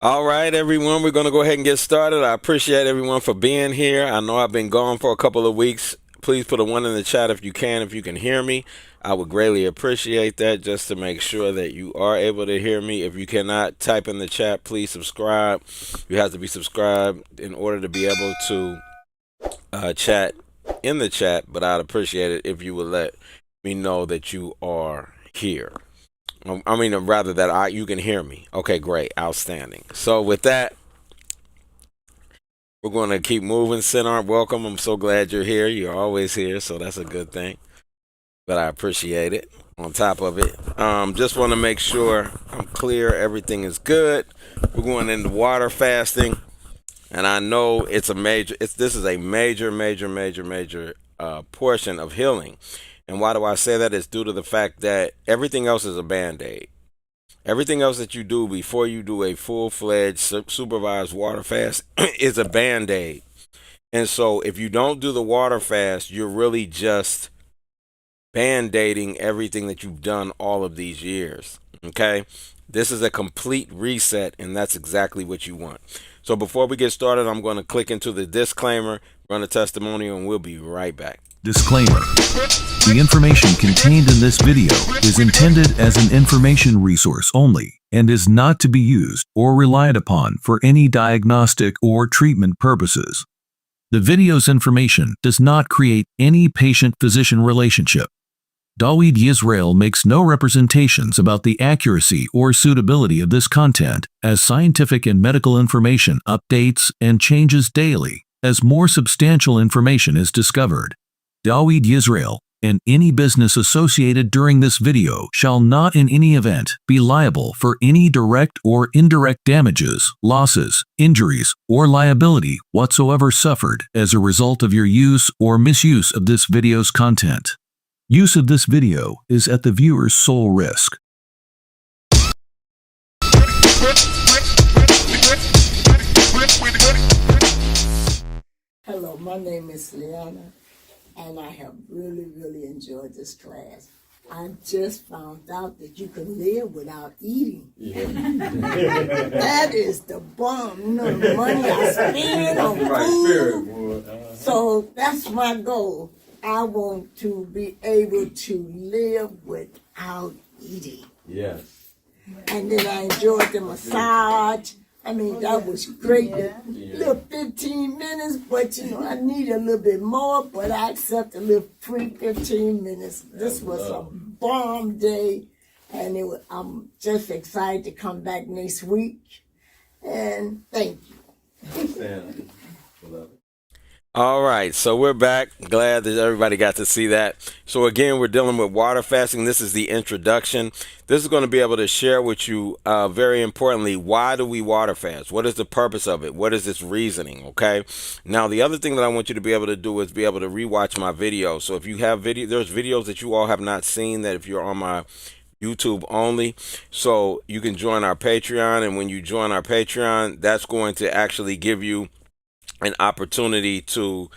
All right, everyone, we're going to go ahead and get started. I appreciate everyone for being here. I know I've been gone for a couple of weeks. Please put a one in the chat if you can hear me. I would greatly appreciate that just to make sure that you are able to hear me. If you cannot type in the chat, please subscribe. You have to be subscribed in order to be able to chat in the chat, but I'd appreciate it if you would let me know that you are here. I mean, rather that you can hear me. Okay, great, outstanding. So with that, we're going to keep moving. Sinart, welcome. I'm so glad you're here. You're always here, so that's a good thing. But I appreciate it. On top of it, just want to make sure I'm clear. Everything is good. We're going into water fasting, and I know it's a major. This is a major portion of healing. And why do I say that? It's due to the fact that everything else is a band-aid. Everything else that you do before you do a full-fledged supervised water fast is a band-aid. And so if you don't do the water fast, you're really just band-aiding everything that you've done all of these years. Okay? This is a complete reset, and that's exactly what you want. So before we get started, I'm going to click into the disclaimer, run a testimonial, and we'll be right back. Disclaimer. The information contained in this video is intended as an information resource only and is not to be used or relied upon for any diagnostic or treatment purposes. The video's information does not create any patient-physician relationship. Dawid Yisrael makes no representations about the accuracy or suitability of this content, as scientific and medical information updates and changes daily as more substantial information is discovered. Dawid Yisrael and any business associated during this video shall not in any event be liable for any direct or indirect damages, losses, injuries, or liability whatsoever suffered as a result of your use or misuse of this video's content. Use of this video is at the viewer's sole risk. Hello, my name is Liana, and I have really enjoyed this class. I just found out that you can live without eating. Yeah. That is the bomb. You know, the money I spend on food. So that's my goal. I want to be able to live without eating. Yes. And then I enjoyed the massage. I mean, that was great. Little 15 minutes, but you know, I need a little bit more, but I accept a little free 15 minutes. This was a bomb day, and I'm just excited to come back next week. And thank you. All right, so we're back. Glad that everybody got to see that. So again, we're dealing with water fasting. This is the introduction. This is going to be able to share with you, very importantly, why do we water fast? What is the purpose of it? What is its reasoning? Okay. Now, the other thing that I want you to be able to do is be able to rewatch my videos. So if you have there's videos that you all have not seen that if you're on my YouTube only, so you can join our Patreon, and when you join our Patreon, that's going to actually give you an opportunity to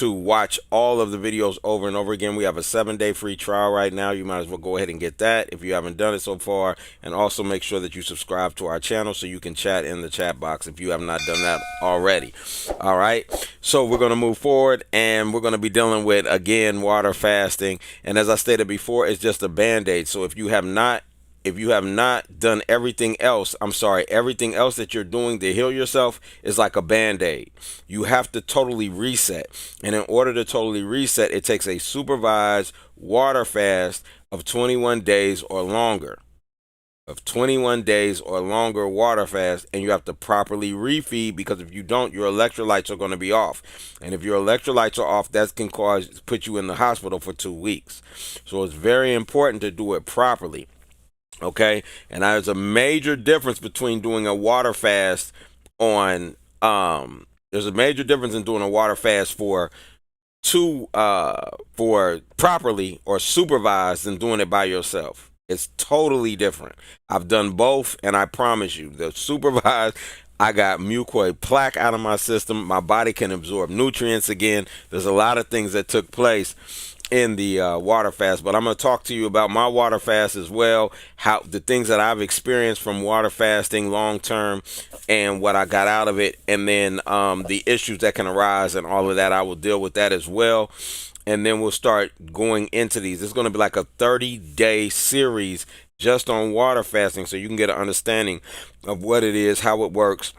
watch all of the videos over and over again. We have a 7-day free trial right now. You might as well go ahead and get that if you haven't done it so far, and also make sure that you subscribe to our channel so you can chat in the chat box if you have not done that already. All right, so we're going to move forward, and we're going to be dealing with, again, water fasting. And as I stated before, it's just a band-aid. So if you have not done everything else, everything else that you're doing to heal yourself is like a band-aid. You have to totally reset. And in order to totally reset, it takes a supervised water fast of 21 days or longer. Water fast, and you have to properly refeed, because if you don't, your electrolytes are going to be off. And if your electrolytes are off, that can put you in the hospital for 2 weeks. So it's very important to do it properly. Okay, and there's a major difference between doing a water fast there's a major difference in doing a water fast for properly or supervised than doing it by yourself. It's totally different. I've done both, and I promise you, the supervised, I got mucoid plaque out of my system. My body can absorb nutrients again. There's a lot of things that took place. in the water fast, but I'm going to talk to you about my water fast as well, how the things that I've experienced from water fasting long term and what I got out of it, and then the issues that can arise and all of that. I will deal with that as well. And then we'll start going into these. It's going to be like a 30-day series just on water fasting so you can get an understanding of what it is, how it works,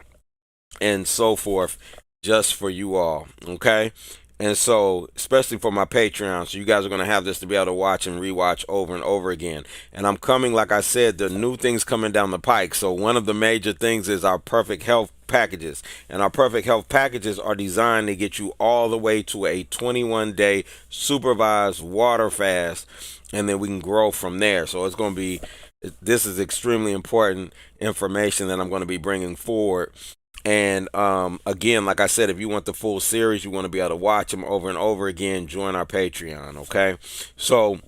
and so forth, just for you all. Okay. And so, especially for my Patreon, so you guys are going to have this to be able to watch and rewatch over and over again. And I'm coming, like I said, the new things coming down the pike. So one of the major things is our perfect health packages. And our perfect health packages are designed to get you all the way to a 21-day supervised water fast. And then we can grow from there. So it's going to be, this is extremely important information that I'm going to be bringing forward. And again, like I said, if you want the full series, you want to be able to watch them over and over again, join our Patreon. Okay. So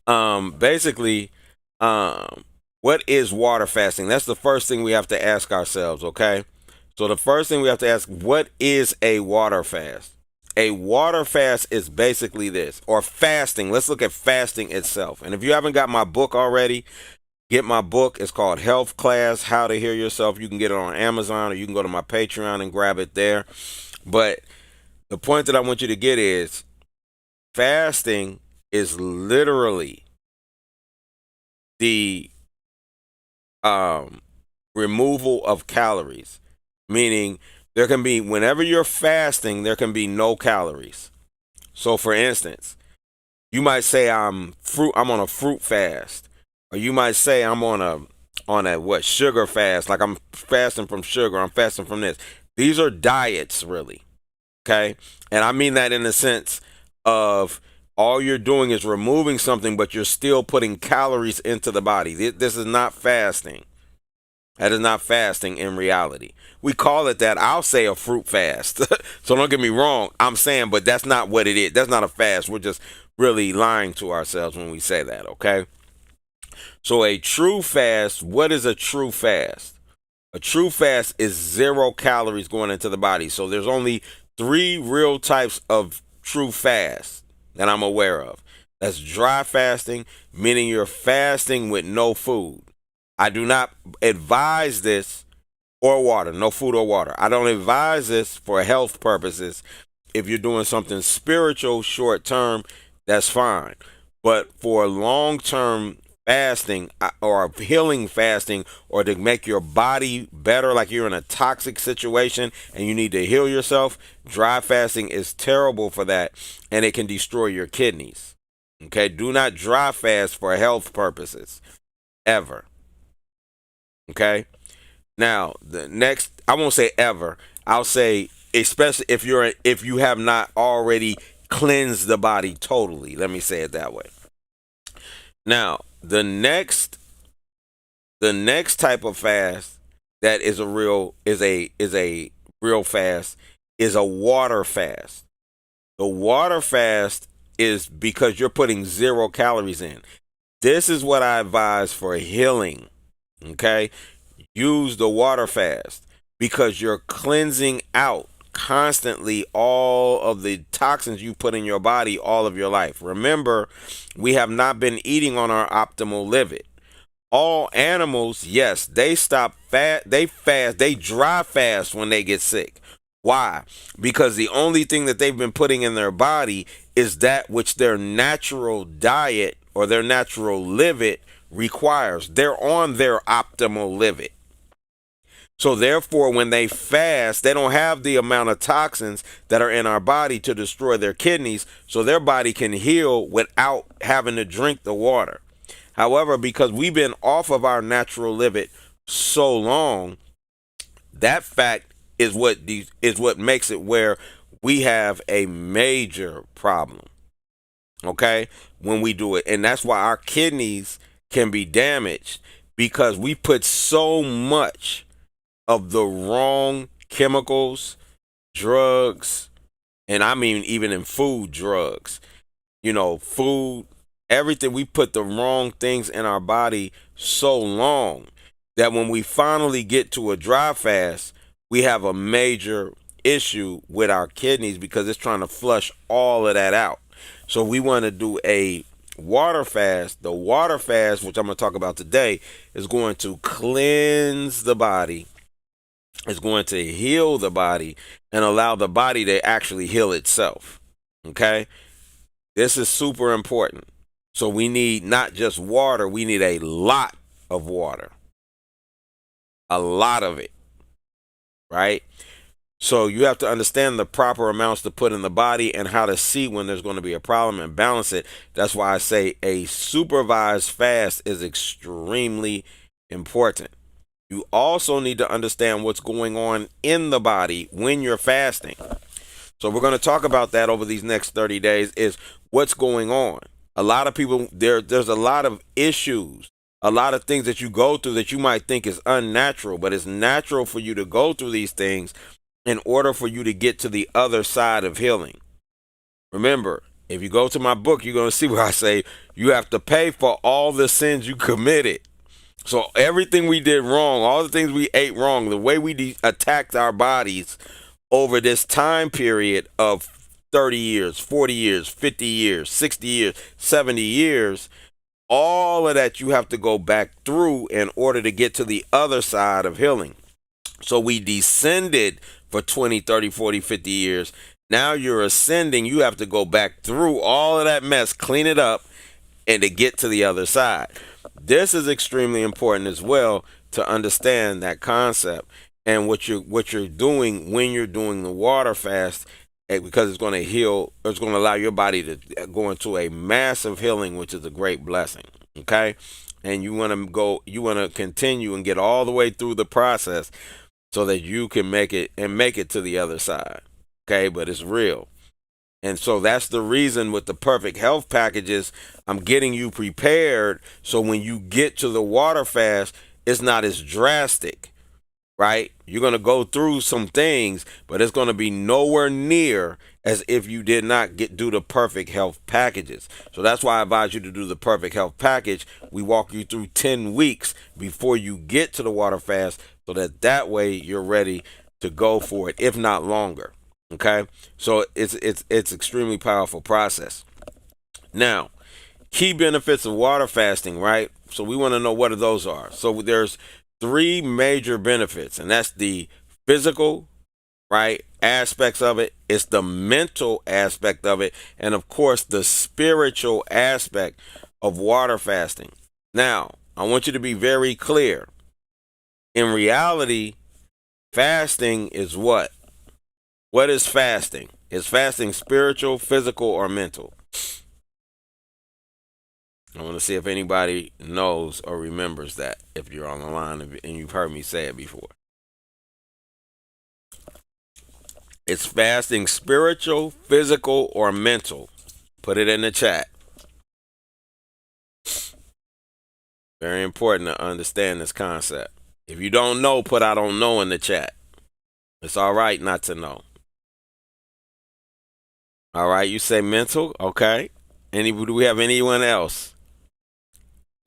basically, what is water fasting? That's the first thing we have to ask ourselves. Okay. So the first thing we have to ask, what is a water fast? A water fast is basically this, or fasting. Let's look at fasting itself. And if you haven't got my book already, get my book. It's called Health Class, How to Heal Yourself. You can get it on Amazon, or you can go to my Patreon and grab it there. But the point that I want you to get is fasting is literally the removal of calories. Meaning there can be, whenever you're fasting, there can be no calories. So for instance, you might say I'm on a fruit fast. Or you might say I'm on a sugar fast, like I'm fasting from sugar, I'm fasting from this. These are diets, really. Okay? And I mean that in the sense of all you're doing is removing something, but you're still putting calories into the body. This is not fasting. That is not fasting in reality. We call it that. I'll say a fruit fast. So don't get me wrong. I'm saying, but that's not what it is. That's not a fast. We're just really lying to ourselves when we say that, okay? So a true fast, what is a true fast? A true fast is 0 calories going into the body. So there's only 3 real types of true fast that I'm aware of. That's dry fasting, meaning you're fasting with no food. I do not advise this, or water, no food or water. I don't advise this for health purposes. If you're doing something spiritual short term, that's fine. But for long term fasting or healing fasting, or to make your body better, like you're in a toxic situation and you need to heal yourself, dry fasting is terrible for that, and it can destroy your kidneys. Okay, do not dry fast for health purposes ever. Okay, now the next, I won't say ever, I'll say especially if you have not already cleansed the body totally. Let me say it that way. Now, the next type of fast that is a real fast is a water fast. The water fast is because you're putting 0 calories in. This is what I advise for healing. Okay? Use the water fast because you're cleansing out constantly all of the toxins you put in your body all of your life. Remember, we have not been eating on our optimal limit. All animals, yes, they they dry fast when they get sick. Why? Because the only thing that they've been putting in their body is that which their natural diet or their natural limit requires. They're on their optimal limit. So therefore, when they fast, they don't have the amount of toxins that are in our body to destroy their kidneys, so their body can heal without having to drink the water. However, because we've been off of our natural limit so long, that fact is what makes it where we have a major problem. Okay, when we do it, and that's why our kidneys can be damaged, because we put so much of the wrong chemicals, drugs, and I mean even in food, drugs, food, everything. We put the wrong things in our body so long that when we finally get to a dry fast, we have a major issue with our kidneys because it's trying to flush all of that out. So we want to do a water fast. The water fast, which I'm going to talk about today, is going to cleanse the body. It's going to heal the body and allow the body to actually heal itself. Okay? This is super important. So we need not just water, we need a lot of water. A lot of it. Right? So you have to understand the proper amounts to put in the body and how to see when there's going to be a problem and balance it. That's why I say a supervised fast is extremely important. You also need to understand what's going on in the body when you're fasting. So we're going to talk about that over these next 30 days is what's going on. A lot of people, there's a lot of issues, a lot of things that you go through that you might think is unnatural, but it's natural for you to go through these things in order for you to get to the other side of healing. Remember, if you go to my book, you're going to see where I say you have to pay for all the sins you committed. So everything we did wrong, all the things we ate wrong, the way we attacked our bodies over this time period of 30 years, 40 years, 50 years, 60 years, 70 years, all of that you have to go back through in order to get to the other side of healing. So we descended for 20, 30, 40, 50 years. Now you're ascending. You have to go back through all of that mess, clean it up, and to get to the other side. This is extremely important as well to understand that concept and what you're doing when you're doing the water fast, because it's going to heal. It's going to allow your body to go into a massive healing, which is a great blessing. Okay, and you want to continue and get all the way through the process so that you can make it to the other side. Okay, but it's real. And so that's the reason with the perfect health packages, I'm getting you prepared so when you get to the water fast, it's not as drastic, right? You're going to go through some things, but it's going to be nowhere near as if you did not do the perfect health packages. So that's why I advise you to do the perfect health package. We walk you through 10 weeks before you get to the water fast so that way you're ready to go for it, if not longer. Okay, so it's extremely powerful process. Now, key benefits of water fasting, right? So we want to know what those are. So there's 3 major benefits, and that's the physical, right, aspects of it. It's the mental aspect of it, and of course the spiritual aspect of water fasting. Now, I want you to be very clear. In reality, fasting is what? What is fasting? Is fasting spiritual, physical, or mental? I want to see if anybody knows or remembers that, if you're on the line and you've heard me say it before. Is fasting spiritual, physical, or mental? Put it in the chat. Very important to understand this concept. If you don't know, put I don't know in the chat. It's all right not to know. All right, you say mental, okay. Do we have anyone else?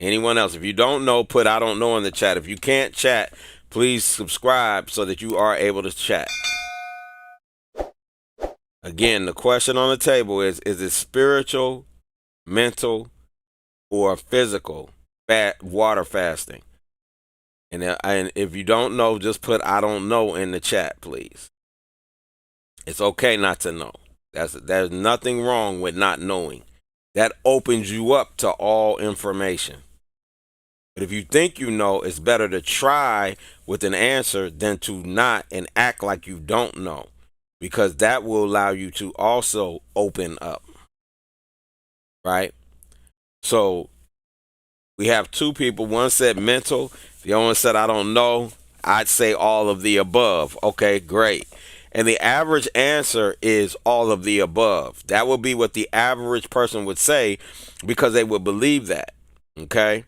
Anyone else? If you don't know, put I don't know in the chat. If you can't chat, please subscribe so that you are able to chat. Again, the question on the table is it spiritual, mental, or physical water fasting? And if you don't know, just put I don't know in the chat, please. It's okay not to know. There's nothing wrong with not knowing. That opens you up to all information. But if you think you know, it's better to try with an answer than to not and act like you don't know, because that will allow you to also open up. Right? So we have 2 people. One said mental. The other one said I don't know. I'd say all of the above. Okay, great. And the average answer is all of the above. That would be what the average person would say because they would believe that. Okay?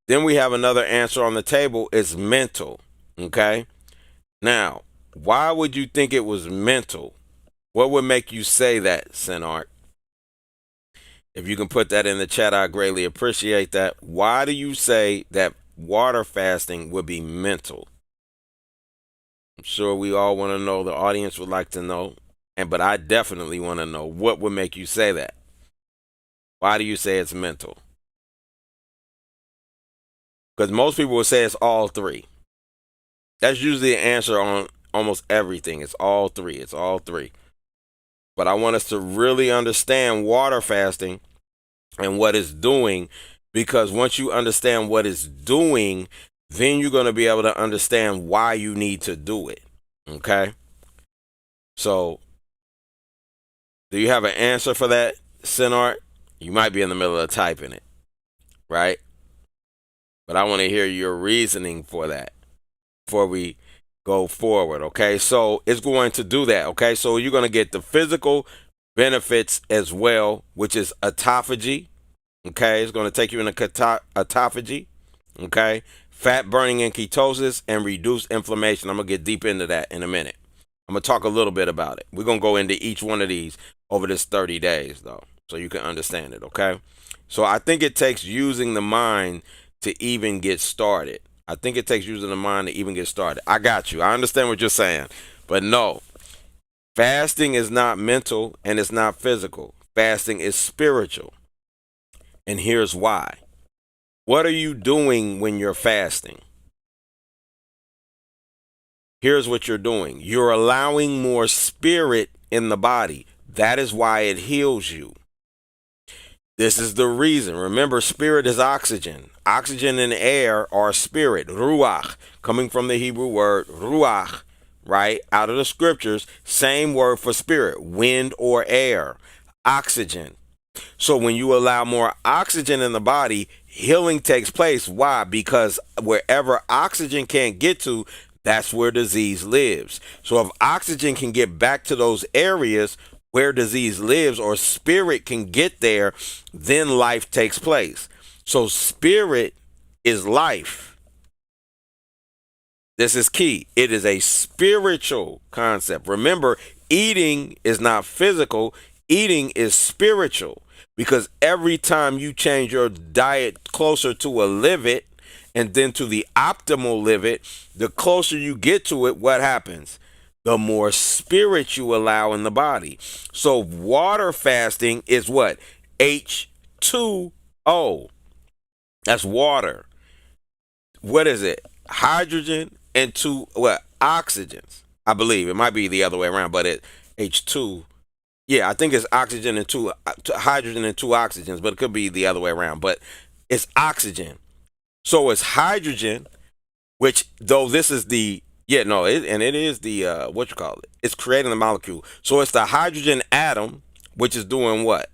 Then we have another answer on the table is mental. Okay? Now, why would you think it was mental? What would make you say that, Sinart? If you can put that in the chat, I greatly appreciate that. Why do you say that water fasting would be mental? I'm sure we all want to know. The audience would like to know. But I definitely want to know what would make you say that. Why do you say it's mental? Because most people will say it's all three. That's usually the answer on almost everything. It's all three. It's all three. But I want us to really understand water fasting and what it's doing, because once you understand what it's doing, then you're going to be able to understand why you need to do it. Okay? So, do you have an answer for that, Sinart? You might be in the middle of typing it, right? But I want to hear your reasoning for that before we go forward, okay? So it's going to do that, okay? So you're going to get the physical benefits as well, which is autophagy, okay? It's going to take you into autophagy, okay? Fat burning and ketosis and reduce inflammation. I'm going to get deep into that in a minute. I'm going to talk a little bit about it. We're going to go into each one of these over this 30 days, though, so you can understand it, okay? So I think it takes using the mind to even get started. I think it takes using the mind to even get started. I got you. I understand what you're saying. But no, fasting is not mental and it's not physical. Fasting is spiritual. And here's why. What are you doing when you're fasting? Here's what you're doing. You're allowing more spirit in the body. That is why it heals you. This is the reason. Remember, spirit is oxygen. Oxygen and air are spirit, ruach, coming from the Hebrew word ruach, right? Out of the scriptures, same word for spirit, wind or air, oxygen. So when you allow more oxygen in the body, healing takes place. Why? Because wherever oxygen can't get to, that's where disease lives. So if oxygen can get back to those areas where disease lives, or spirit can get there, then life takes place. So spirit is life. This is key. It is a spiritual concept. Remember, eating is not physical. Eating is spiritual, because every time you change your diet closer to a livet and then to the optimal livet, the closer you get to it, what happens? The more spirit you allow in the body. So water fasting is what? H2O. That's water. What is it? Hydrogen and two what? Oxygens. I believe it might be the other way around, but it H2. Yeah, I think it's oxygen and two hydrogen and two oxygens, but it could be the other way around. But it's oxygen. So it's hydrogen, which though this is the and it is the what you call it. It's creating the molecule. So it's the hydrogen atom, which is doing what?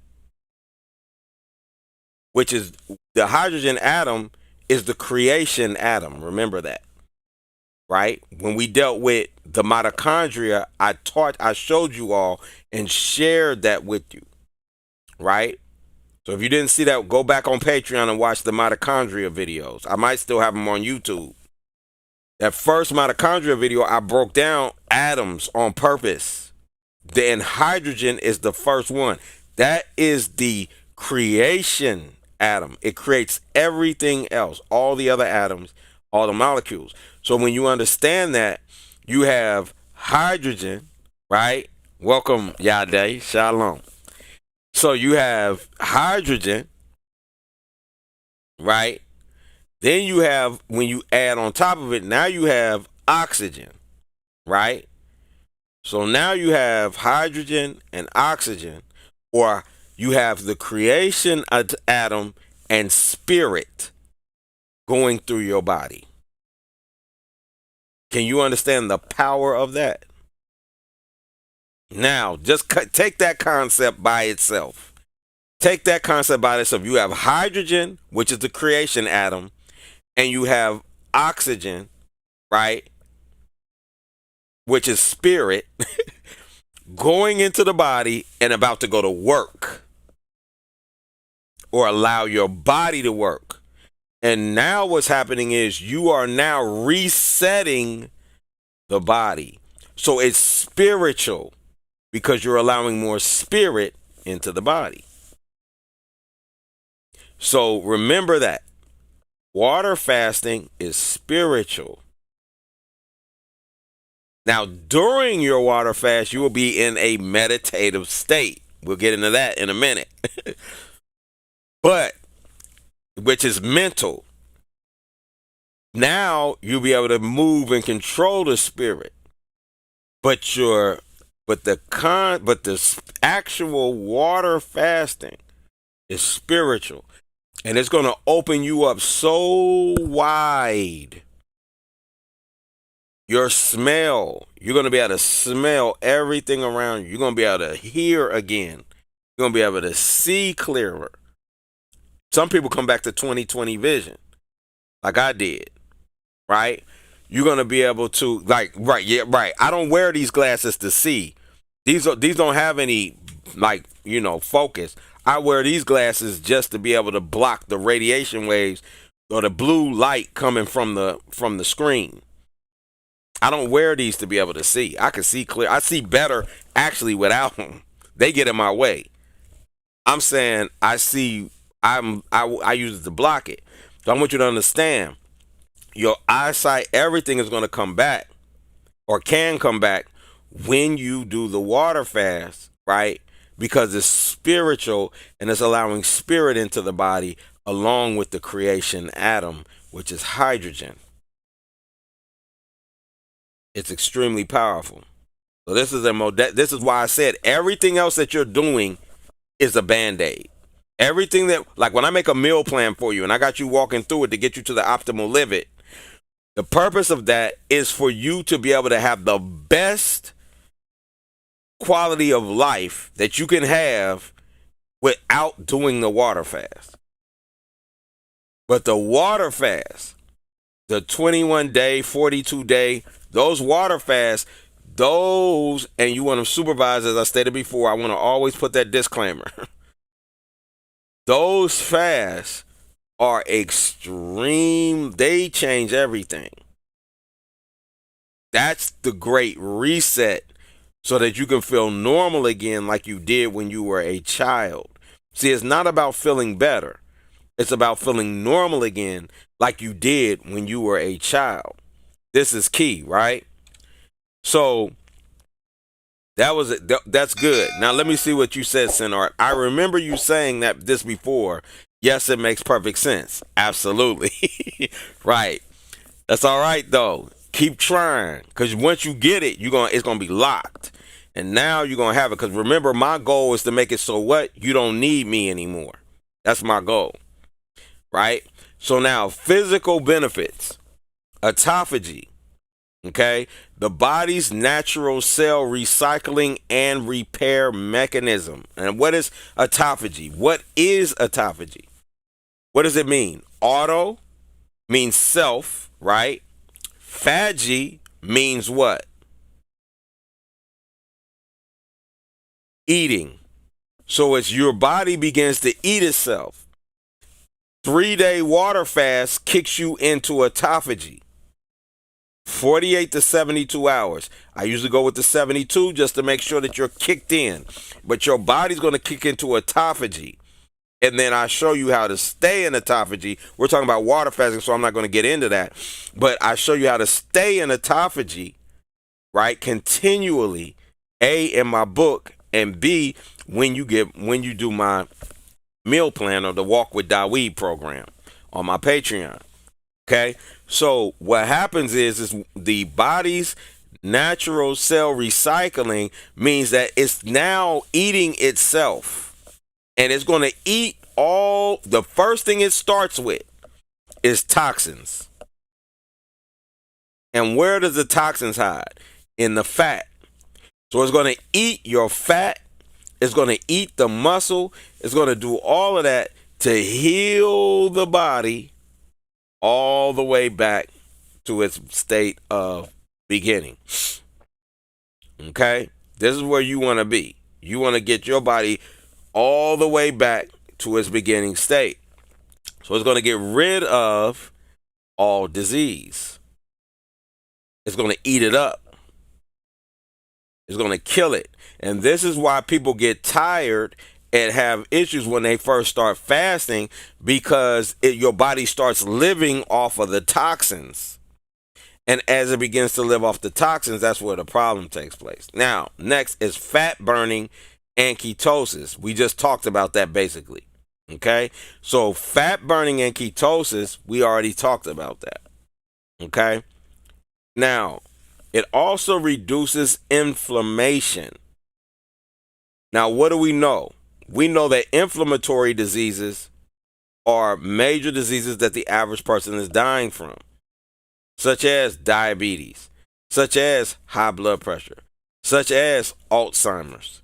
Which is the hydrogen atom is the creation atom. Remember that, right? When we dealt with the mitochondria, I showed you all and shared that with you, right? So if you didn't see that, go back on Patreon and watch the mitochondria videos. I might still have them on YouTube. That first mitochondria video, I broke down atoms on purpose. Then hydrogen is the first one. That is the creation atom. It creates everything else, all the other atoms, all the molecules. So when you understand that, you have hydrogen, right? Welcome, Yade, Shalom. So you have hydrogen, right? Then you have, when you add on top of it, now you have oxygen, right? So now you have hydrogen and oxygen, or you have the creation atom and spirit going through your body. Can you understand the power of that? Now, just take that concept by itself. Take that concept by itself. You have hydrogen, which is the creation atom, and you have oxygen, right, which is spirit, going into the body and about to go to work, or allow your body to work. And now what's happening is you are now resetting the body. So it's spiritual because you're allowing more spirit into the body. So remember that. Water fasting is spiritual. Now, during your water fast, you will be in a meditative state. We'll get into that in a minute. but which is mental. Now you'll be able to move and control the spirit, but the actual water fasting is spiritual, and it's going to open you up so wide. Your smell, you're going to be able to smell everything around you. You're going to be able to hear again. You're going to be able to see clearer. Some people come back to 20/20 vision, like I did, right? You're going to be able to, like, right, yeah, right. I don't wear these glasses to see. These don't have any, like, focus. I wear these glasses just to be able to block the radiation waves or the blue light coming from the screen. I don't wear these to be able to see. I can see clear. I see better actually without them. They get in my way. I'm saying I use it to block it. So I want you to understand your eyesight, everything is going to come back or can come back when you do the water fast, right? Because it's spiritual and it's allowing spirit into the body along with the creation atom, which is hydrogen. It's extremely powerful. So this is why I said everything else that you're doing is a band-aid. Everything that, like when I make a meal plan for you and I got you walking through it to get you to the optimal live it, the purpose of that is for you to be able to have the best quality of life that you can have without doing the water fast. But the water fast, the 21-day, 42-day, those water fasts, and you want to supervise, as I stated before, I want to always put that disclaimer. Those fasts are extreme. They change everything. That's the great reset so that you can feel normal again like you did when you were a child. See, it's not about feeling better. It's about feeling normal again like you did when you were a child. This is key, right? So that was it. That's good. Now let me see what you said, Sinart. I remember you saying that this before. Yes, it makes perfect sense. Absolutely. Right. That's all right though. Keep trying, because once you get it, it's gonna be locked, and now you're gonna have it. Because remember, my goal is to make it so what you don't need me anymore. That's my goal, right? So now, physical benefits, autophagy. Okay, the body's natural cell recycling and repair mechanism. And what is autophagy? What is autophagy? What does it mean? Auto means self, right? Phagy means what? Eating. So it's your body begins to eat itself. 3-day water fast kicks you into autophagy. 48 to 72 hours. I usually go with the 72 just to make sure that you're kicked in. But your body's going to kick into autophagy. And then I show you how to stay in autophagy. We're talking about water fasting, so I'm not going to get into that. But I show you how to stay in autophagy, right, continually. A, in my book, and B, when you do my meal plan or the Walk with Daweed program on my Patreon. Okay, so what happens is the body's natural cell recycling means that it's now eating itself, and it's going to eat the first thing it starts with is toxins. And where does the toxins hide? In the fat. So it's going to eat your fat, it's going to eat the muscle, it's going to do all of that to heal the body all the way back to its state of beginning. Okay? This is where you want to be. You want to get your body all the way back to its beginning state. So it's going to get rid of all disease. It's going to eat it up. It's going to kill it. And this is why people get tired and have issues when they first start fasting, because your body starts living off of the toxins. And as it begins to live off the toxins, that's where the problem takes place. Now, next is fat burning and ketosis. We just talked about that basically. Okay, so fat burning and ketosis, we already talked about that. Okay, now it also reduces inflammation. Now, what do we know? We know that inflammatory diseases are major diseases that the average person is dying from, such as diabetes, such as high blood pressure, such as Alzheimer's,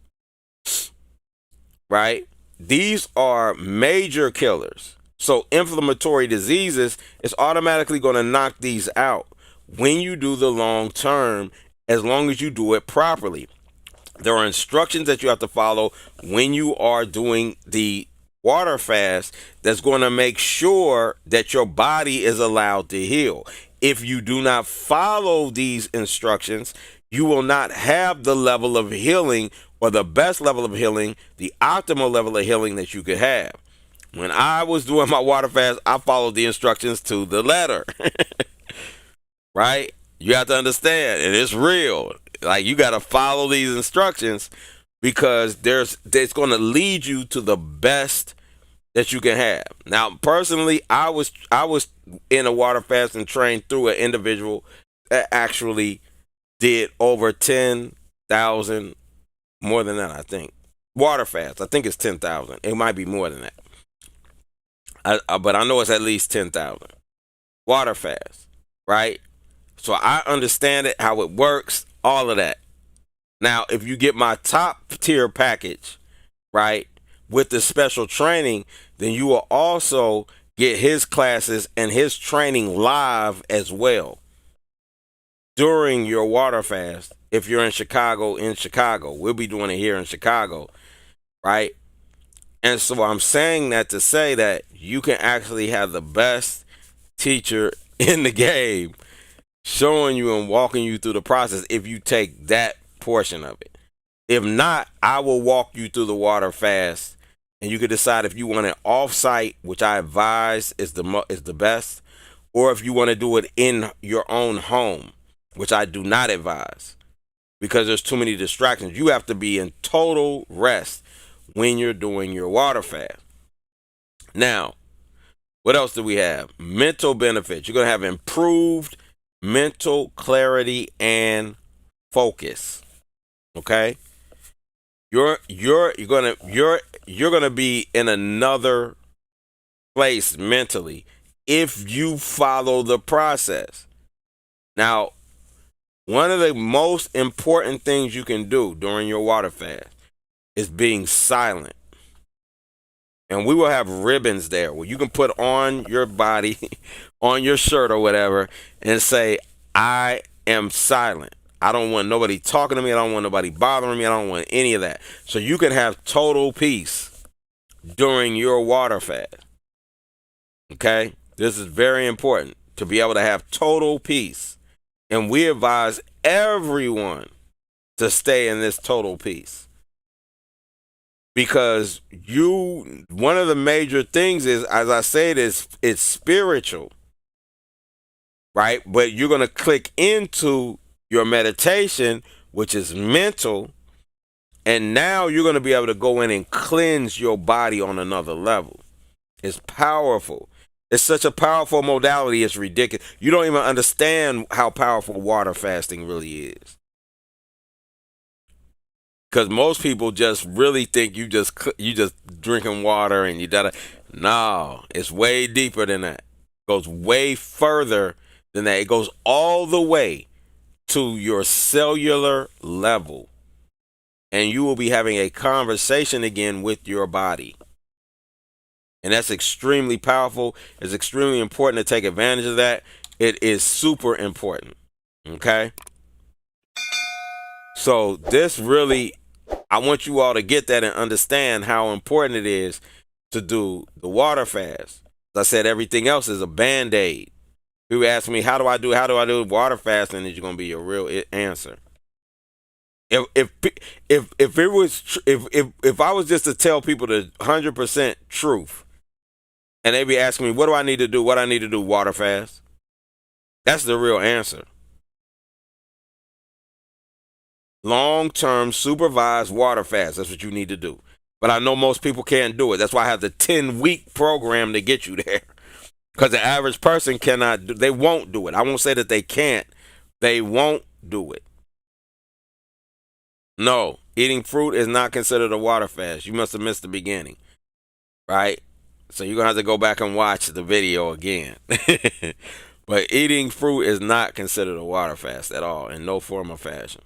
right? These are major killers. So inflammatory diseases is automatically going to knock these out when you do the long term, as long as you do it properly. There are instructions that you have to follow when you are doing the water fast that's going to make sure that your body is allowed to heal. If you do not follow these instructions, you will not have the level of healing, or the best level of healing, the optimal level of healing that you could have. When I was doing my water fast, I followed the instructions to the letter. Right? You have to understand, and it's real. Like, you got to follow these instructions, because it's going to lead you to the best that you can have. Now, personally, I was in a water fast and trained through an individual that actually did over 10,000, more than that, I think. Water fast, I think it's 10,000. It might be more than that. But I know it's at least 10,000 water fast, right? So I understand it, how it works, all of that. Now, if you get my top tier package, right, with the special training, then you will also get his classes and his training live as well during your water fast. If you're in Chicago, we'll be doing it here in Chicago, right? And so I'm saying that to say that you can actually have the best teacher in the game showing you and walking you through the process if you take that portion of it. If not, I will walk you through the water fast, and you can decide if you want it off-site, which I advise is the best, or if you want to do it in your own home, which I do not advise, because there's too many distractions. You have to be in total rest when you're doing your water fast. Now, what else do we have? Mental benefits. You're going to have improved mental clarity and focus. Okay? You're gonna be in another place mentally if you follow the process. Now, one of the most important things you can do during your water fast is being silent. And we will have ribbons there where you can put on your body, on your shirt or whatever, and say, I am silent. I don't want nobody talking to me. I don't want nobody bothering me. I don't want any of that. So you can have total peace during your water fast. Okay? This is very important, to be able to have total peace. And we advise everyone to stay in this total peace. Because one of the major things is, as I said, it's spiritual, right? But you're going to click into your meditation, which is mental, and now you're going to be able to go in and cleanse your body on another level. It's powerful. It's such a powerful modality, it's ridiculous. You don't even understand how powerful water fasting really is. Because most people just really think you just drinking water and you gotta. No, it's way deeper than that. It goes way further than that. It goes all the way to your cellular level, and you will be having a conversation again with your body. And that's extremely powerful. It's extremely important to take advantage of that. It is super important. Okay? So this really, I want you all to get that and understand how important it is to do the water fast. As I said, everything else is a band-aid. People ask me, how do I do water fasting? Is going to be your real answer. If I was just to tell people the 100% truth, and they be asking me, what do I need to do? What I need to do, water fast? That's the real answer. Long-term supervised water fast. That's what you need to do. But I know most people can't do it. That's why I have the 10-week program to get you there. Because the average person cannot they won't do it. I won't say that they can't. They won't do it. No, eating fruit is not considered a water fast. You must have missed the beginning, right? So you're going to have to go back and watch the video again. But eating fruit is not considered a water fast at all, in no form or fashion.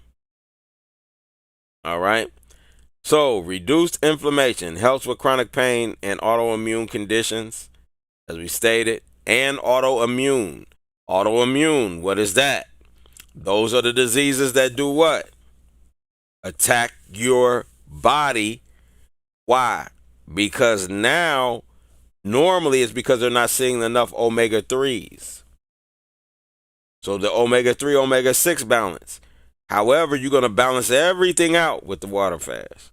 All right? So, reduced inflammation helps with chronic pain and autoimmune conditions, as we stated, and autoimmune. Autoimmune, what is that? Those are the diseases that do what? Attack your body. Why? Because now, normally it's because they're not seeing enough omega 3s. So the omega 3, omega 6 balance. However, you're going to balance everything out with the water fast.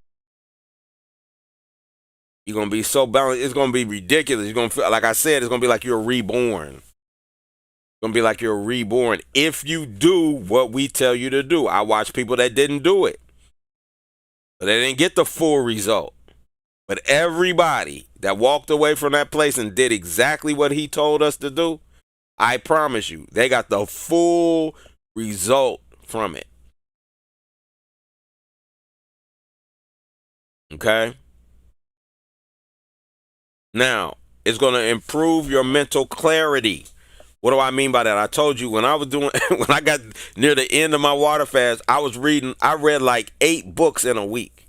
You're going to be so balanced. It's going to be ridiculous. You're going to feel, like I said, it's going to be like you're reborn. It's going to be like you're reborn if you do what we tell you to do. I watch people that didn't do it, but they didn't get the full result. But everybody that walked away from that place and did exactly what he told us to do, I promise you, they got the full result from it. Okay? Now, it's going to improve your mental clarity. What do I mean by that? I told you when I was doing, when I got near the end of my water fast, I read like 8 books in a week.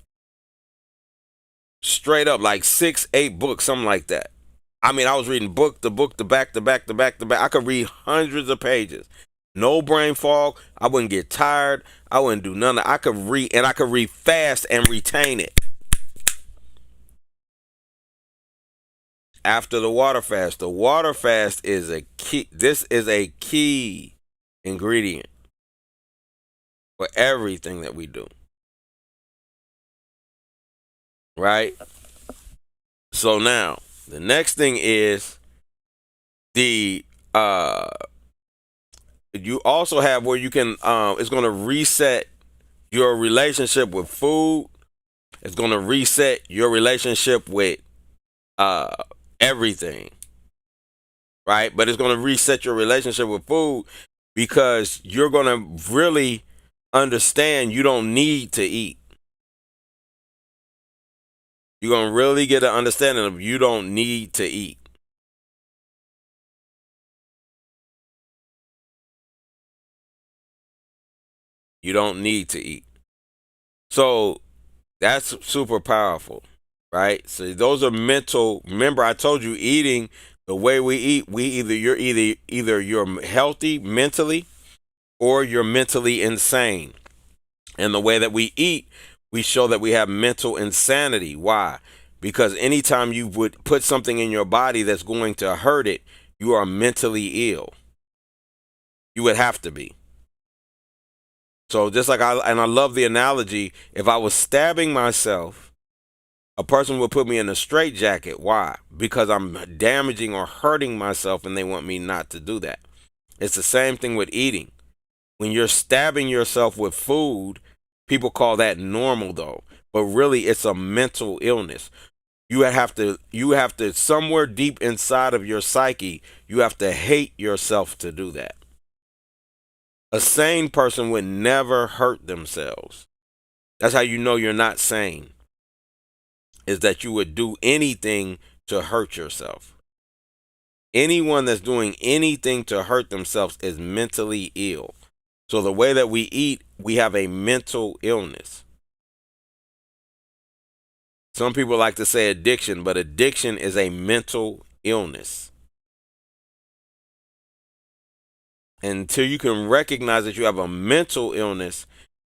Straight up, like 6, 8 books, something like that. I mean, I was reading book to book to back to back to back to back. I could read hundreds of pages. No brain fog. I wouldn't get tired. I wouldn't do none of that. I could read, and I could read fast and retain it. After the water fast is a key. This is a key ingredient for everything that we do. Right? So now, the next thing is the you also have where you can it's going to reset your relationship with food. It's going to reset your relationship with everything. Right? But it's going to reset your relationship with food because you're going to really understand you don't need to eat. You're going to really get an understanding of you don't need to eat. You don't need to eat. So that's super powerful, right? So those are mental. Remember, I told you eating the way we eat. Either you're healthy mentally or you're mentally insane. And the way that we eat, we show that we have mental insanity. Why? Because anytime you would put something in your body that's going to hurt it, you are mentally ill. You would have to be. So just like I love the analogy, if I was stabbing myself, a person would put me in a straitjacket. Why? Because I'm damaging or hurting myself and they want me not to do that. It's the same thing with eating. When you're stabbing yourself with food, people call that normal though. But really it's a mental illness. You have to somewhere deep inside of your psyche, you have to hate yourself to do that. A sane person would never hurt themselves. That's how you know you're not sane. Is that you would do anything to hurt yourself. Anyone that's doing anything to hurt themselves is mentally ill. So the way that we eat, we have a mental illness. Some people like to say addiction, but addiction is a mental illness. Until you can recognize that you have a mental illness,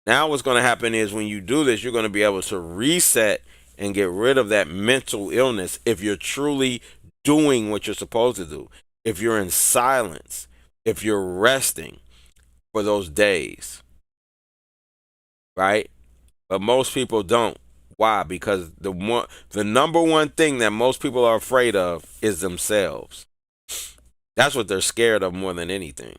now what's going to happen is when you do this, you're going to be able to reset and get rid of that mental illness if you're truly doing what you're supposed to do. If you're in silence, if you're resting for those days, right? But most people don't. Why? Because the number one thing that most people are afraid of is themselves. That's what they're scared of more than anything.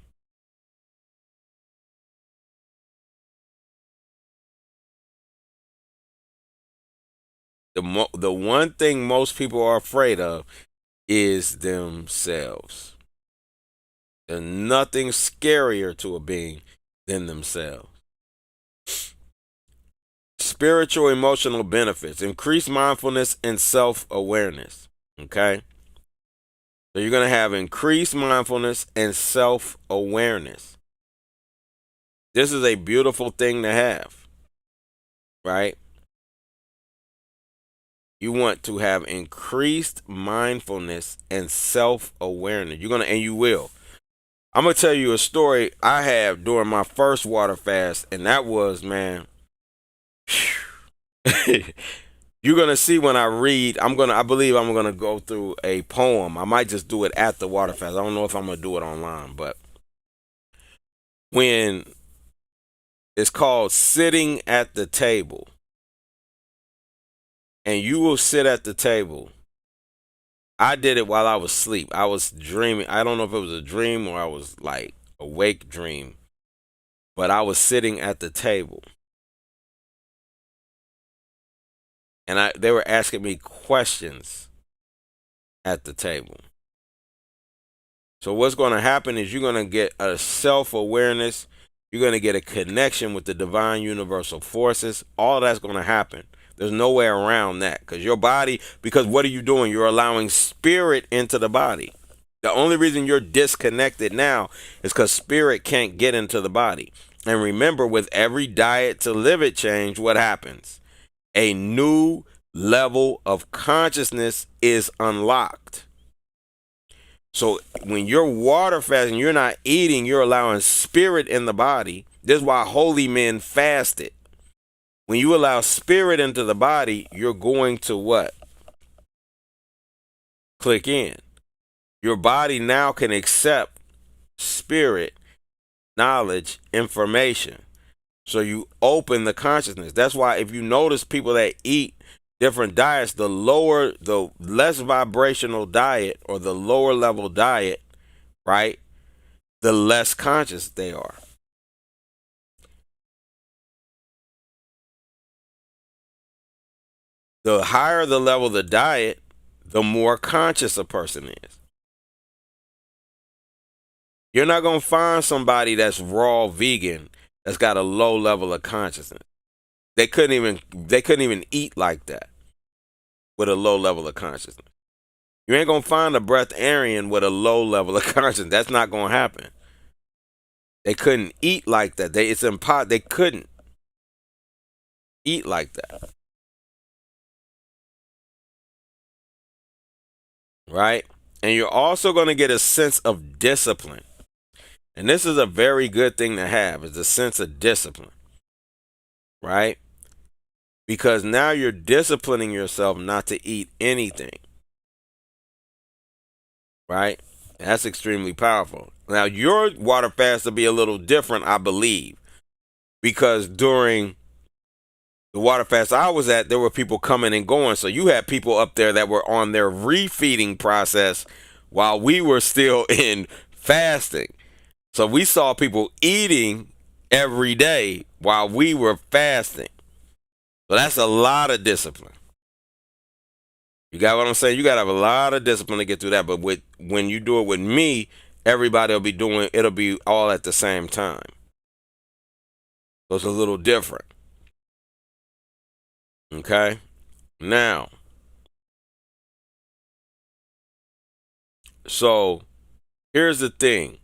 The one thing most people are afraid of is themselves. There's nothing scarier to a being than themselves. Spiritual emotional benefits, increased mindfulness and self-awareness. Okay? So you're going to have increased mindfulness and self-awareness. This is a beautiful thing to have, right? You want to have increased mindfulness and self-awareness. You're going to, and you will. I'm going to tell you a story I had during my first water fast, and that was, man, you're going to see when I read, I believe I'm going to go through a poem. I might just do it at the water fast. I don't know if I'm going to do it online, but when it's called Sitting at the Table, and you will sit at the table. I did it while I was asleep. I was dreaming. I don't know if it was a dream or I was like awake dream, but I was sitting at the table. And they were asking me questions at the table. So what's going to happen is you're going to get a self-awareness. You're going to get a connection with the divine universal forces. All that's going to happen. There's no way around that, because your body, because what are you doing? You're allowing spirit into the body. The only reason you're disconnected now is because spirit can't get into the body. And remember, with every diet to live it change, what happens? A new level of consciousness is unlocked. So when you're water fasting, you're not eating, you're allowing spirit in the body. This is why holy men fasted. When you allow spirit into the body, you're going to what? Click in. Your body now can accept spirit, knowledge, information. So you open the consciousness. That's why if you notice people that eat different diets, the less vibrational diet or the lower level diet, right? The less conscious they are. The higher the level of the diet, the more conscious a person is. You're not going to find somebody that's raw vegan that's got a low level of consciousness. They couldn't even eat like that with a low level of consciousness. You ain't going to find a breatharian with a low level of consciousness. That's not going to happen. They couldn't eat like that. They couldn't eat like that. Right? And you're also going to get a sense of discipline. And this is a very good thing to have, is a sense of discipline. Right? Because now you're disciplining yourself not to eat anything. Right? That's extremely powerful. Now, your water fast will be a little different, I believe. Because during the water fast I was at, there were people coming and going. So you had people up there that were on their refeeding process while we were still in fasting. So we saw people eating every day while we were fasting. So that's a lot of discipline. You got what I'm saying? You got to have a lot of discipline to get through that. But when you do it with me, everybody will be doing, it'll be all at the same time. So it's a little different. Okay? Now, so here's the thing.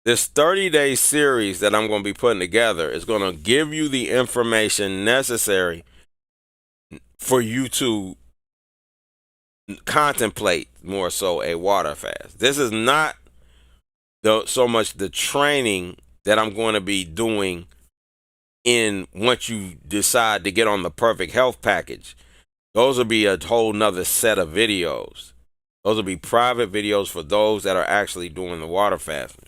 This 30-day series that I'm going to be putting together is going to give you the information necessary for you to contemplate more so a water fast. This is not so much the training that I'm going to be doing in once you decide to get on the perfect health package. Those will be a whole nother set of videos. Those will be private videos for those that are actually doing the water fasting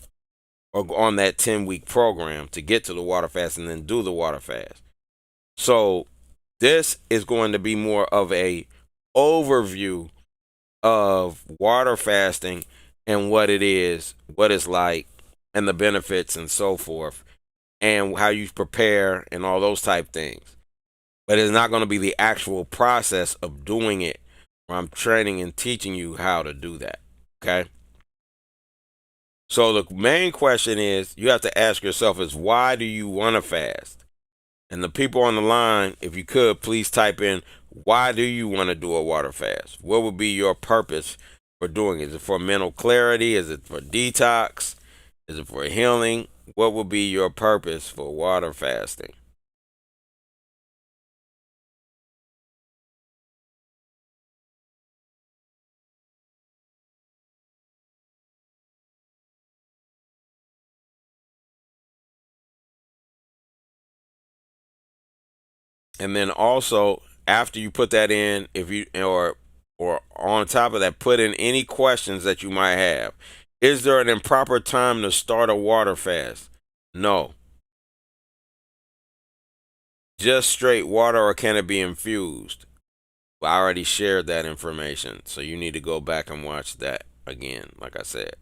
or on that 10-week program to get to the water fast and then do the water fast. So this is going to be more of a overview of water fasting and what it is, what it's like, and the benefits and so forth, and how you prepare and all those type things. but it's not going to be the actual process of doing it where I'm training and teaching you how to do that. Okay. So the main question is you have to ask yourself is why do you want to fast? And the people on the line, if you could, please type in why do you want to do a water fast? What would be your purpose for doing it? Is it for mental clarity? Is it for detox? Is it for healing? What would be your purpose for water fasting? And then also after you put that in, if you or on top of that, put in any questions that you might have. Is there an improper time to start a water fast? No. Just straight water or can it be infused? Well, I already shared that information, so you need to go back and watch that again, like I said.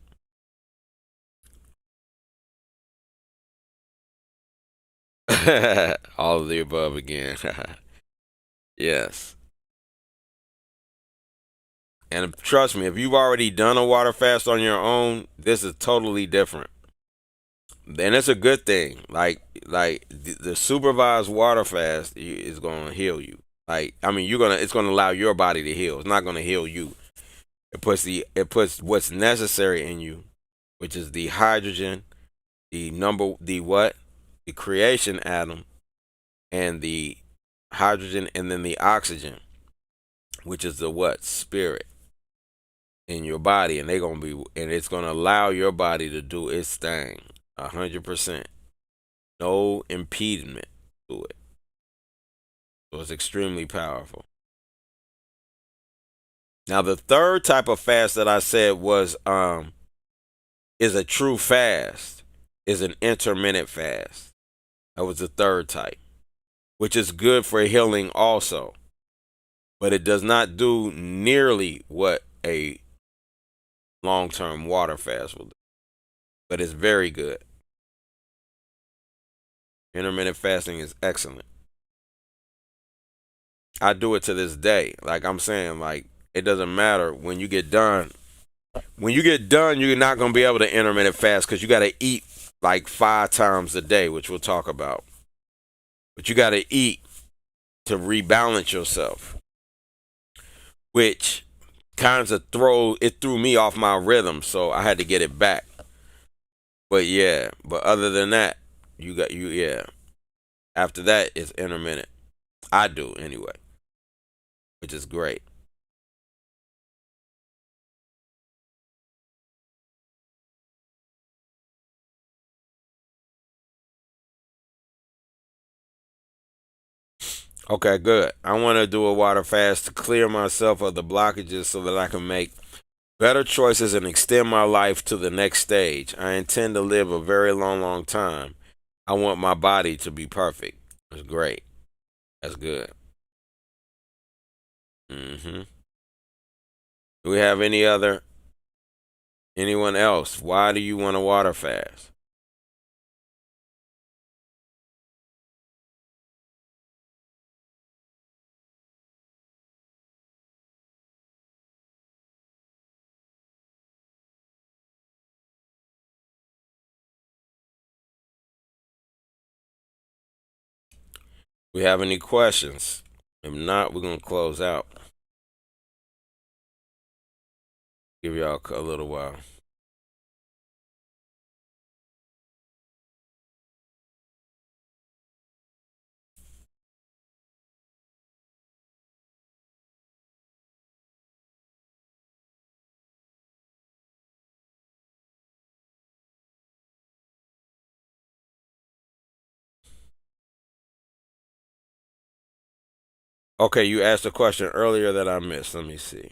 All of the above again. Yes. And trust me, if you've already done a water fast on your own, this is totally different. And it's a good thing. Like the supervised water fast is going to heal you. Like I mean, it's going to allow your body to heal. It's not going to heal you. It puts what's necessary in you, which is the hydrogen, the what? The creation atom and the hydrogen and then the oxygen, which is the what? Spirit in your body, and it's gonna allow your body to do its thing 100%. No impediment to it. So it's extremely powerful. Now the third type of fast that I said was is a true fast, is an intermittent fast. That was the third type, which is good for healing also. But it does not do nearly what a long-term water fast will do. But it's very good. Intermittent fasting is excellent. I do it to this day. Like I'm saying, like it doesn't matter when you get done. When you get done, you're not gonna be able to intermittent fast because you got to eat like 5 times a day, which we'll talk about. But you got to eat to rebalance yourself, which kind of threw me off my rhythm, so I had to get it back. But yeah, but other than that, yeah. After that, it's intermittent. I do anyway, which is great. Okay, good. I want to do a water fast to clear myself of the blockages so that I can make better choices and extend my life to the next stage. I intend to live a very long, long time. I want my body to be perfect. That's great. That's good. Hmm. Do we have anyone else? Why do you want a water fast? We have any questions? If not, we're gonna close out. Give y'all a little while. Okay, you asked a question earlier that I missed. Let me see.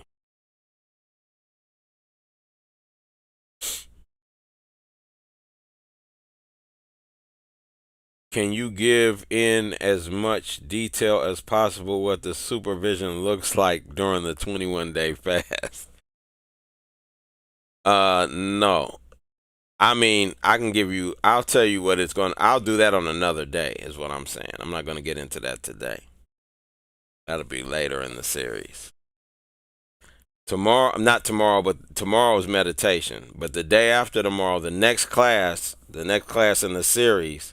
Can you give in as much detail as possible what the supervision looks like during the 21-day fast? No. I mean, I'll tell you what it's going I'll do that on another day is what I'm saying. I'm not going to get into that today. That'll be later in the series. Tomorrow, not tomorrow, but tomorrow's meditation. But the day after tomorrow, the next class in the series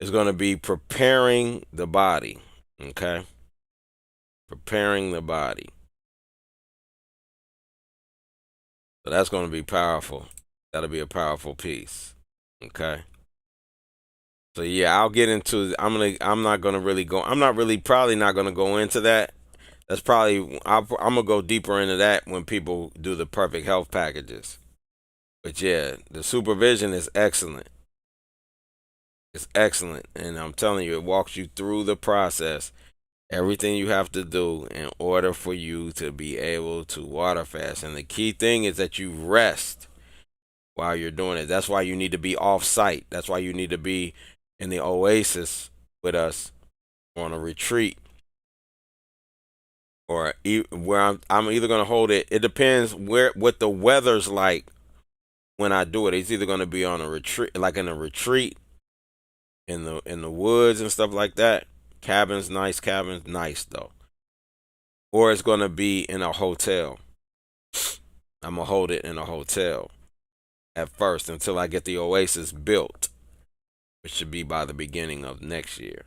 is going to be preparing the body. Okay? Preparing the body. So that's going to be powerful. That'll be a powerful piece. Okay? So yeah, I'll get into I'm not going to really go probably not going to go into that. That's probably I'm going to go deeper into that when people do the perfect health packages. But yeah, the supervision is excellent. It's excellent, and I'm telling you, it walks you through the process, everything you have to do in order for you to be able to water fast. And the key thing is that you rest while you're doing it. That's why you need to be off site. That's why you need to be in the oasis with us on a retreat, or where I'm either going to hold it. It depends what the weather's like when I do it. It's either going to be on a retreat, like in a retreat in the woods and stuff like that. Cabins, nice though. Or it's going to be in a hotel. I'm going to hold it in a hotel at first until I get the oasis built, which should be by the beginning of next year,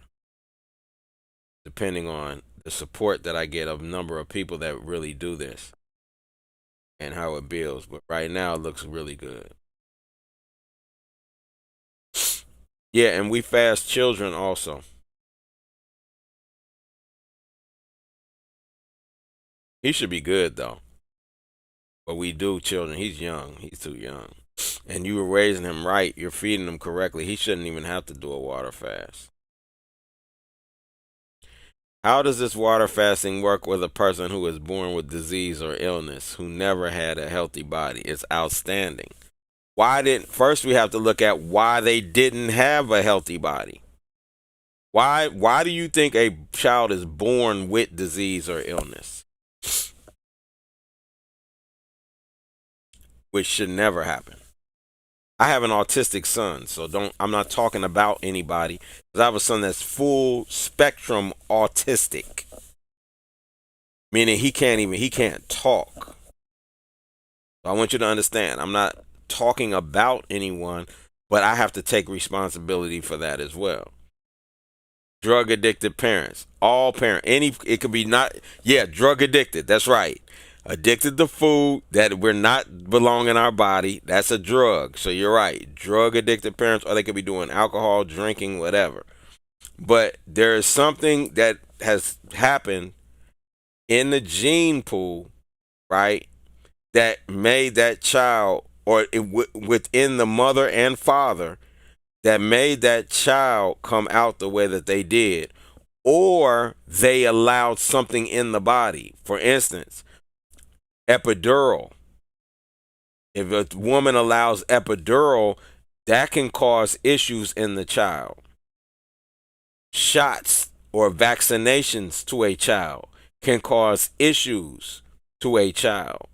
depending on the support that I get of a number of people that really do this and how it builds. But right now it looks really good. Yeah, and we fast children also. He should be good though. But we do children. He's young. He's too young. And you were raising him right. You're feeding him correctly. He shouldn't even have to do a water fast. How does this water fasting work with a person who is born with disease or illness, who never had a healthy body? It's outstanding. First we have to look at why they didn't have a healthy body. Why do you think a child is born with disease or illness? Which should never happen. I have an autistic son, so I'm not talking about anybody. I have a son that's full spectrum autistic, meaning he can't talk. So I want you to understand, I'm not talking about anyone, but I have to take responsibility for that as well. Drug addicted parents, all parents, it could be drug addicted. That's right. Addicted to food that we're not belong in our body, that's a drug. So you're right. Drug addicted parents, or they could be doing alcohol, drinking, whatever. But there is something that has happened in the gene pool, right, that made that child, or within the mother and father, that made that child come out the way that they did, or they allowed something in the body. For instance, epidural. If a woman allows epidural, that can cause issues in the child. Shots or vaccinations to a child can cause issues to a child.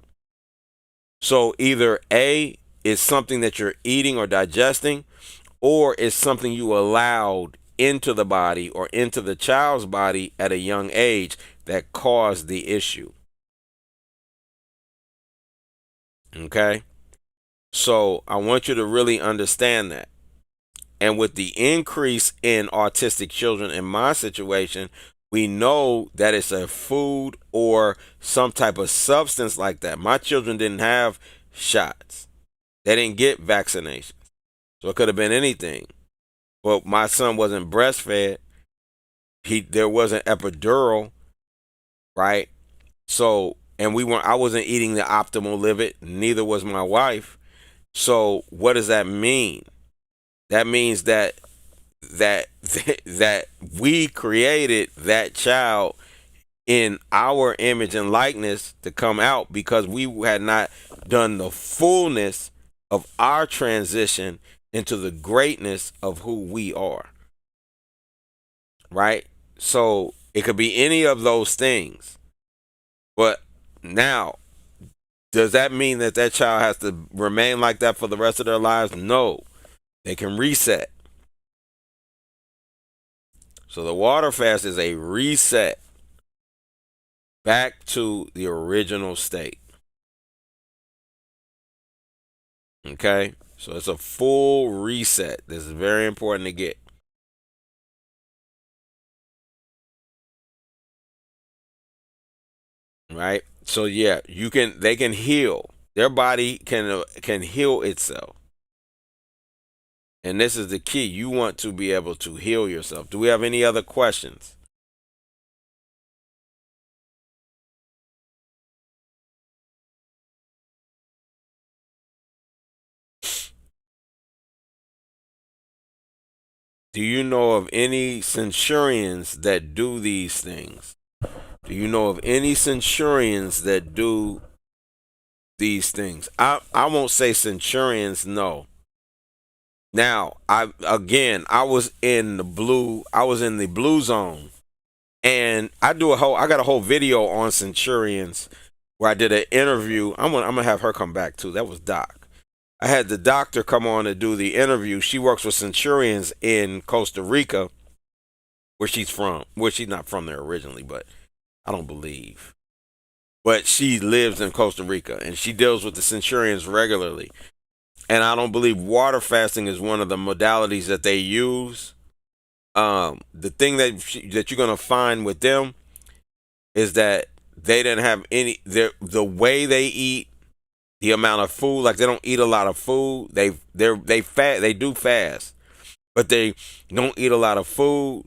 So either A, is something that you're eating or digesting, or it's something you allowed into the body or into the child's body at a young age that caused the issue. Okay? So I want you to really understand that. And with the increase in autistic children in my situation, we know that it's a food or some type of substance like that. My children didn't have shots. They didn't get vaccinations. So it could have been anything. But my son wasn't breastfed. There was an epidural, right? So, and I wasn't eating the optimal livid, neither was my wife. So what does that mean? That means that we created that child in our image and likeness to come out, because we had not done the fullness of our transition into the greatness of who we are. Right? So it could be any of those things. But now, does that mean that child has to remain like that for the rest of their lives? No. They can reset. So the water fast is a reset. back to the original state. Okay? So it's a full reset. This is very important to get. Right? So yeah, they can heal. Their body can heal itself. And this is the key. You want to be able to heal yourself. Do we have any other questions? Do you know of any centurions that do these things? Do you know of any centurions that do these things? I won't say centurions, no. Now, I was in the blue zone, and I got a whole video on centurions where I did an interview. I'm gonna have her come back too. That was Doc. I had the doctor come on to do the interview. She works with centurions in Costa Rica, where she's from. Well, she's not from there originally, but I don't believe. But she lives in Costa Rica, and she deals with the centurions regularly. And I don't believe water fasting is one of the modalities that they use. The thing that you're gonna find with them is that they didn't have any. The way they eat, the amount of food, like they don't eat a lot of food. They do fast, but they don't eat a lot of food.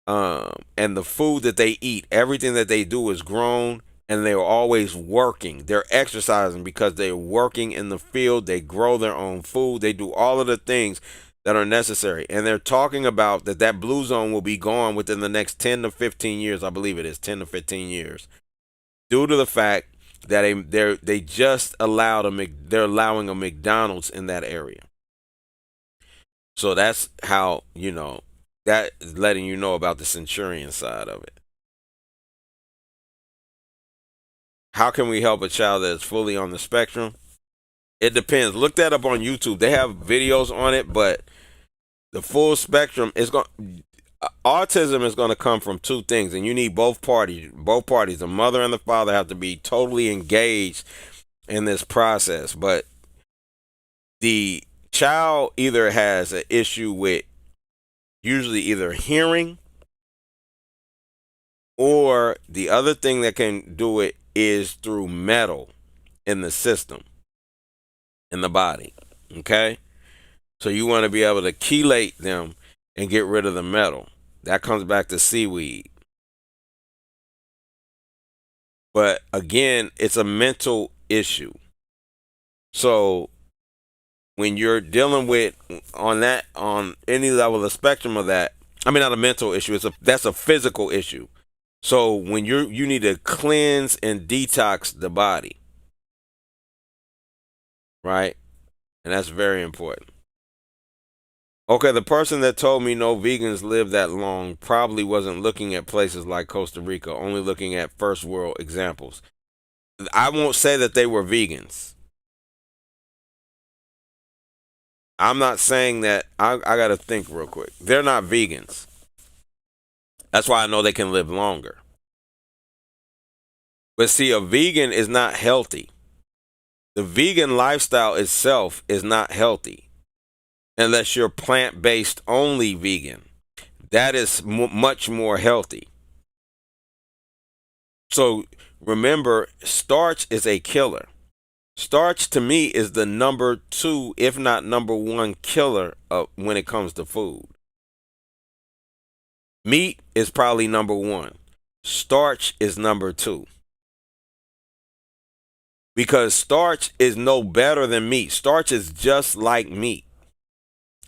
And the food that they eat, everything that they do is grown, and they're always working. They're exercising because they're working in the field. They grow their own food. They do all of the things that are necessary. And they're talking about that blue zone will be gone within the next 10 to 15 years. I believe it is 10 to 15 years. Due to the fact that they just they're allowing a McDonald's in that area. So that's how, that is letting you know about the centurion side of it. How can we help a child that is fully on the spectrum? It depends. Look that up on YouTube. They have videos on it, but the full spectrum is going. Autism is going to come from two things, and you need both parties. Both parties, the mother and the father, have to be totally engaged in this process. But the child either has an issue with usually either hearing, or the other thing that can do it is through metal in the system, in the body. Okay? So you want to be able to chelate them and get rid of the metal. That comes back to seaweed. But again, it's a mental issue. So when you're dealing with on any level of the spectrum of that, I mean, not a mental issue, that's a physical issue. So when you need to cleanse and detox the body, right? And that's very important. Okay, the person that told me no vegans live that long probably wasn't looking at places like Costa Rica, only looking at first world examples. I won't say that they were vegans. I'm not saying that. I got to think real quick. They're not vegans. That's why I know they can live longer. But see, a vegan is not healthy. The vegan lifestyle itself is not healthy unless you're plant-based only vegan. That is much more healthy. So remember, starch is a killer. Starch to me is the number 2, if not number 1 killer when it comes to food. Meat is probably number 1. Starch is number 2. Because starch is no better than meat. Starch is just like meat.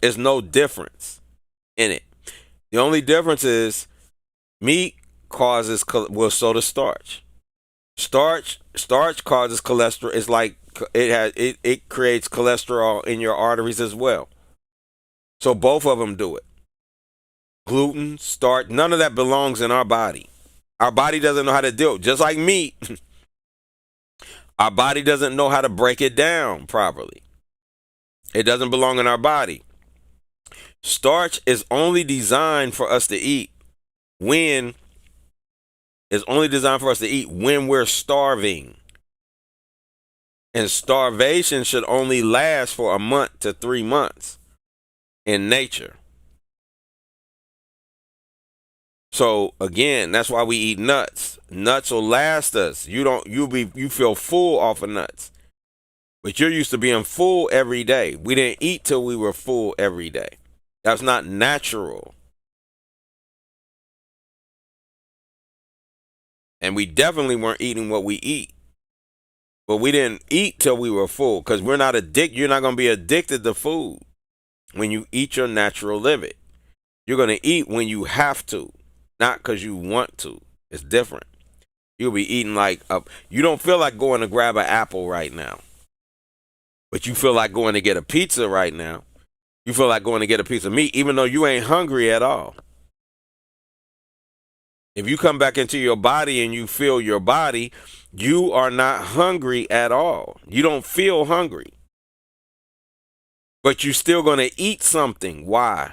There's no difference in it. The only difference is meat causes, well, so does starch. Starch causes cholesterol. It's like it creates cholesterol in your arteries as well. So both of them do it. Gluten, starch, none of that belongs in our body. Our body doesn't know how to deal. Just like meat, our body doesn't know how to break it down properly. It doesn't belong in our body. Starch is only designed for us to eat when It's only designed for us to eat when we're starving. And starvation should only last for a month to 3 months in nature. So again, that's why we eat nuts. Nuts will last us. You feel full off of nuts. But you're used to being full every day. We didn't eat till we were full every day. That's not natural. And we definitely weren't eating what we eat. But we didn't eat till we were full because we're not addicted. You're not going to be addicted to food when you eat your natural living. You're going to eat when you have to, not because you want to. It's different. You'll be eating you don't feel like going to grab an apple right now, but you feel like going to get a pizza right now. You feel like going to get a piece of meat, even though you ain't hungry at all. If you come back into your body and you feel your body, you are not hungry at all. You don't feel hungry. But you're still going to eat something. Why?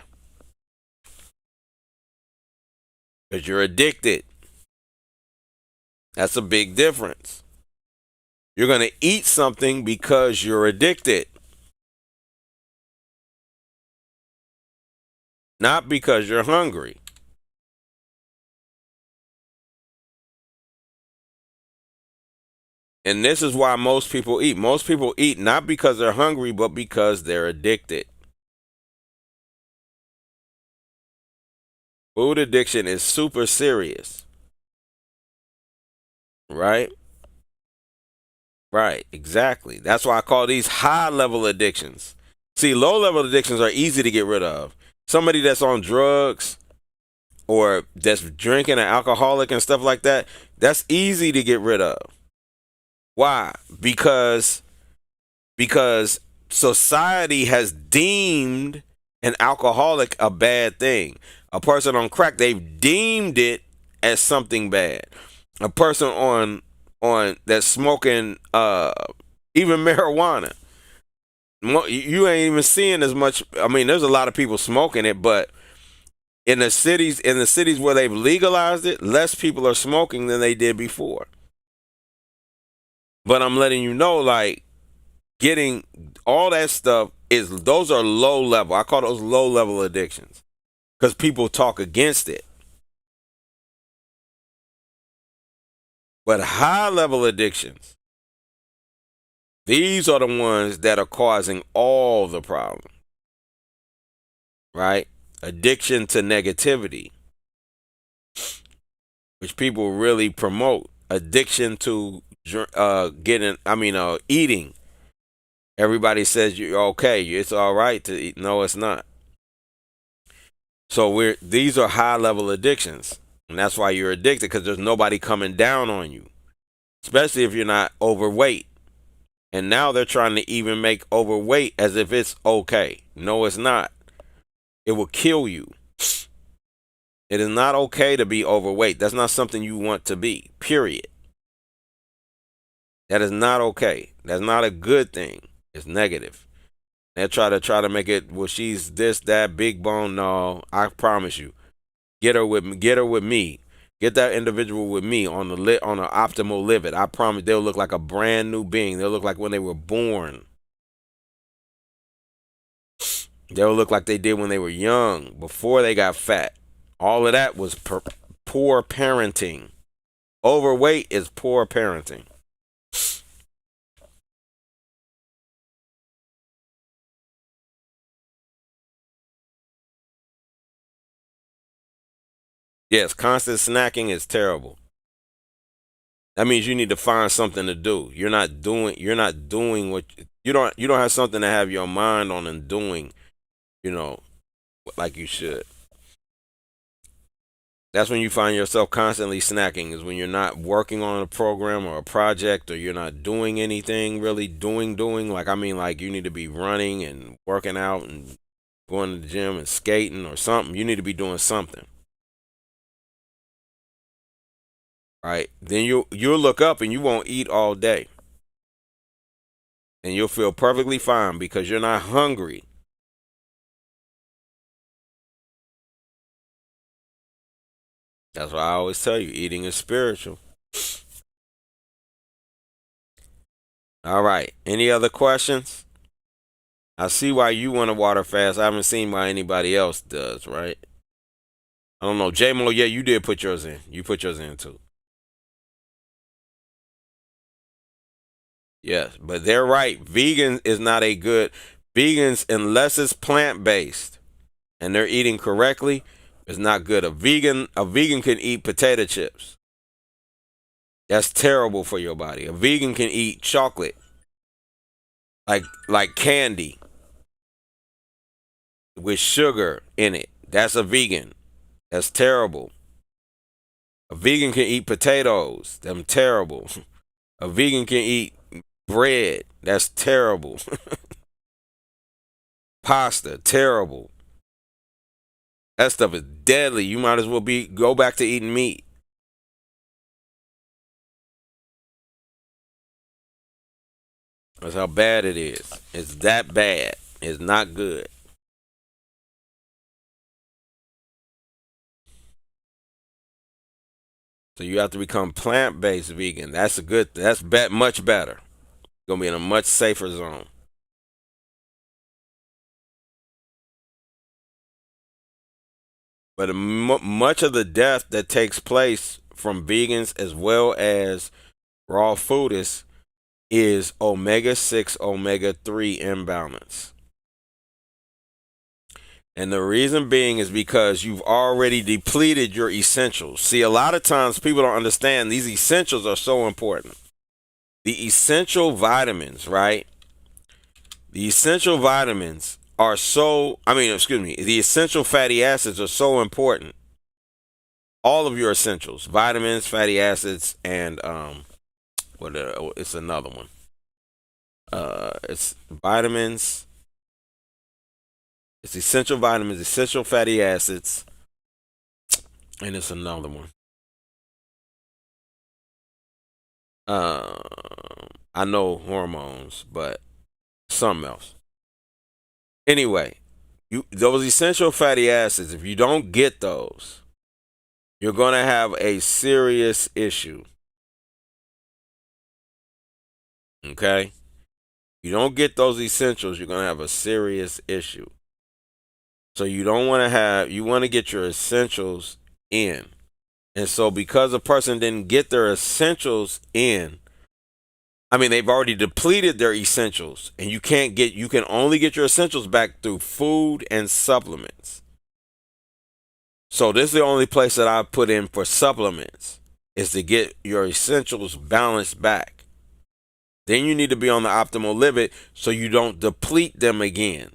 Because you're addicted. That's a big difference. You're going to eat something because you're addicted. Not because you're hungry. And this is why most people eat. Most people eat not because they're hungry, but because they're addicted. Food addiction is super serious. Right? Right, exactly. That's why I call these high-level addictions. See, low-level addictions are easy to get rid of. Somebody that's on drugs or that's drinking an alcoholic and stuff like that, that's easy to get rid of. Why? Because society has deemed an alcoholic a bad thing. A person on crack, they've deemed it as something bad. A person on that's smoking even marijuana, you ain't even seeing as much. I mean, there's a lot of people smoking it, but in the cities where they've legalized it, less people are smoking than they did before. But I'm letting you know, like, getting all that stuff those are low level. I call those low level addictions because people talk against it. But high level addictions, these are the ones that are causing all the problems, right? Addiction to negativity, which people really promote. Addiction to eating. Everybody says you're okay. It's all right to eat. No, it's not. So these are high level addictions. And that's why you're addicted, because there's nobody coming down on you, especially if you're not overweight. And now they're trying to even make overweight as if it's okay. No, it's not. It will kill you. It is not okay to be overweight. That's not something you want to be, period. That is not okay. That's not a good thing. It's negative. They try to make it, well, she's this, that, big bone. No, I promise you. Get her with me. Get that individual with me on the optimal livid. I promise they'll look like a brand new being. They'll look like when they were born. They'll look like they did when they were young, before they got fat. All of that was poor parenting. Overweight is poor parenting. Yes, constant snacking is terrible. That means you need to find something to do. You're not doing what you don't have something to have your mind on and doing, like you should. That's when you find yourself constantly snacking, is when you're not working on a program or a project, or you're not doing anything really doing. Like you need to be running and working out and going to the gym and skating or something. You need to be doing something. Right? Then you'll look up and you won't eat all day. And you'll feel perfectly fine because you're not hungry. That's why I always tell you, eating is spiritual. All right. Any other questions? I see why you want to water fast. I haven't seen why anybody else does, right? I don't know. J-Mo, yeah, you did put yours in. You put yours in too. Yes, but they're right. Vegan is not a good vegans unless it's plant-based and they're eating correctly, it's not good. A vegan can eat potato chips. That's terrible for your body. A vegan can eat chocolate, like candy with sugar in it. That's a vegan. That's terrible. A vegan can eat potatoes. Them terrible. A vegan can eat bread. That's terrible. Pasta, terrible. That stuff is deadly. You might as well go back to eating meat. That's how bad it is. It's that bad. It's not good. So you have to become plant-based vegan. That's much better. Gonna be in a much safer zone. But much of the death that takes place from vegans as well as raw foodists is omega-6, omega-3 imbalance. And the reason being is because you've already depleted your essentials. See, a lot of times people don't understand these essentials are so important. The essential vitamins, right? The essential vitamins are the essential fatty acids are so important. All of your essentials, vitamins, fatty acids, and it's another one. It's vitamins, it's essential vitamins, essential fatty acids, and it's another one. I know hormones, but something else. Anyway, those essential fatty acids, if you don't get those, you're going to have a serious issue. Okay? You don't get those essentials, you're going to have a serious issue. So you want to get your essentials in. And so because a person didn't get their essentials in, they've already depleted their essentials, and you can only get your essentials back through food and supplements. So this is the only place that I put in for supplements, is to get your essentials balanced back. Then you need to be on the optimal limit so you don't deplete them again.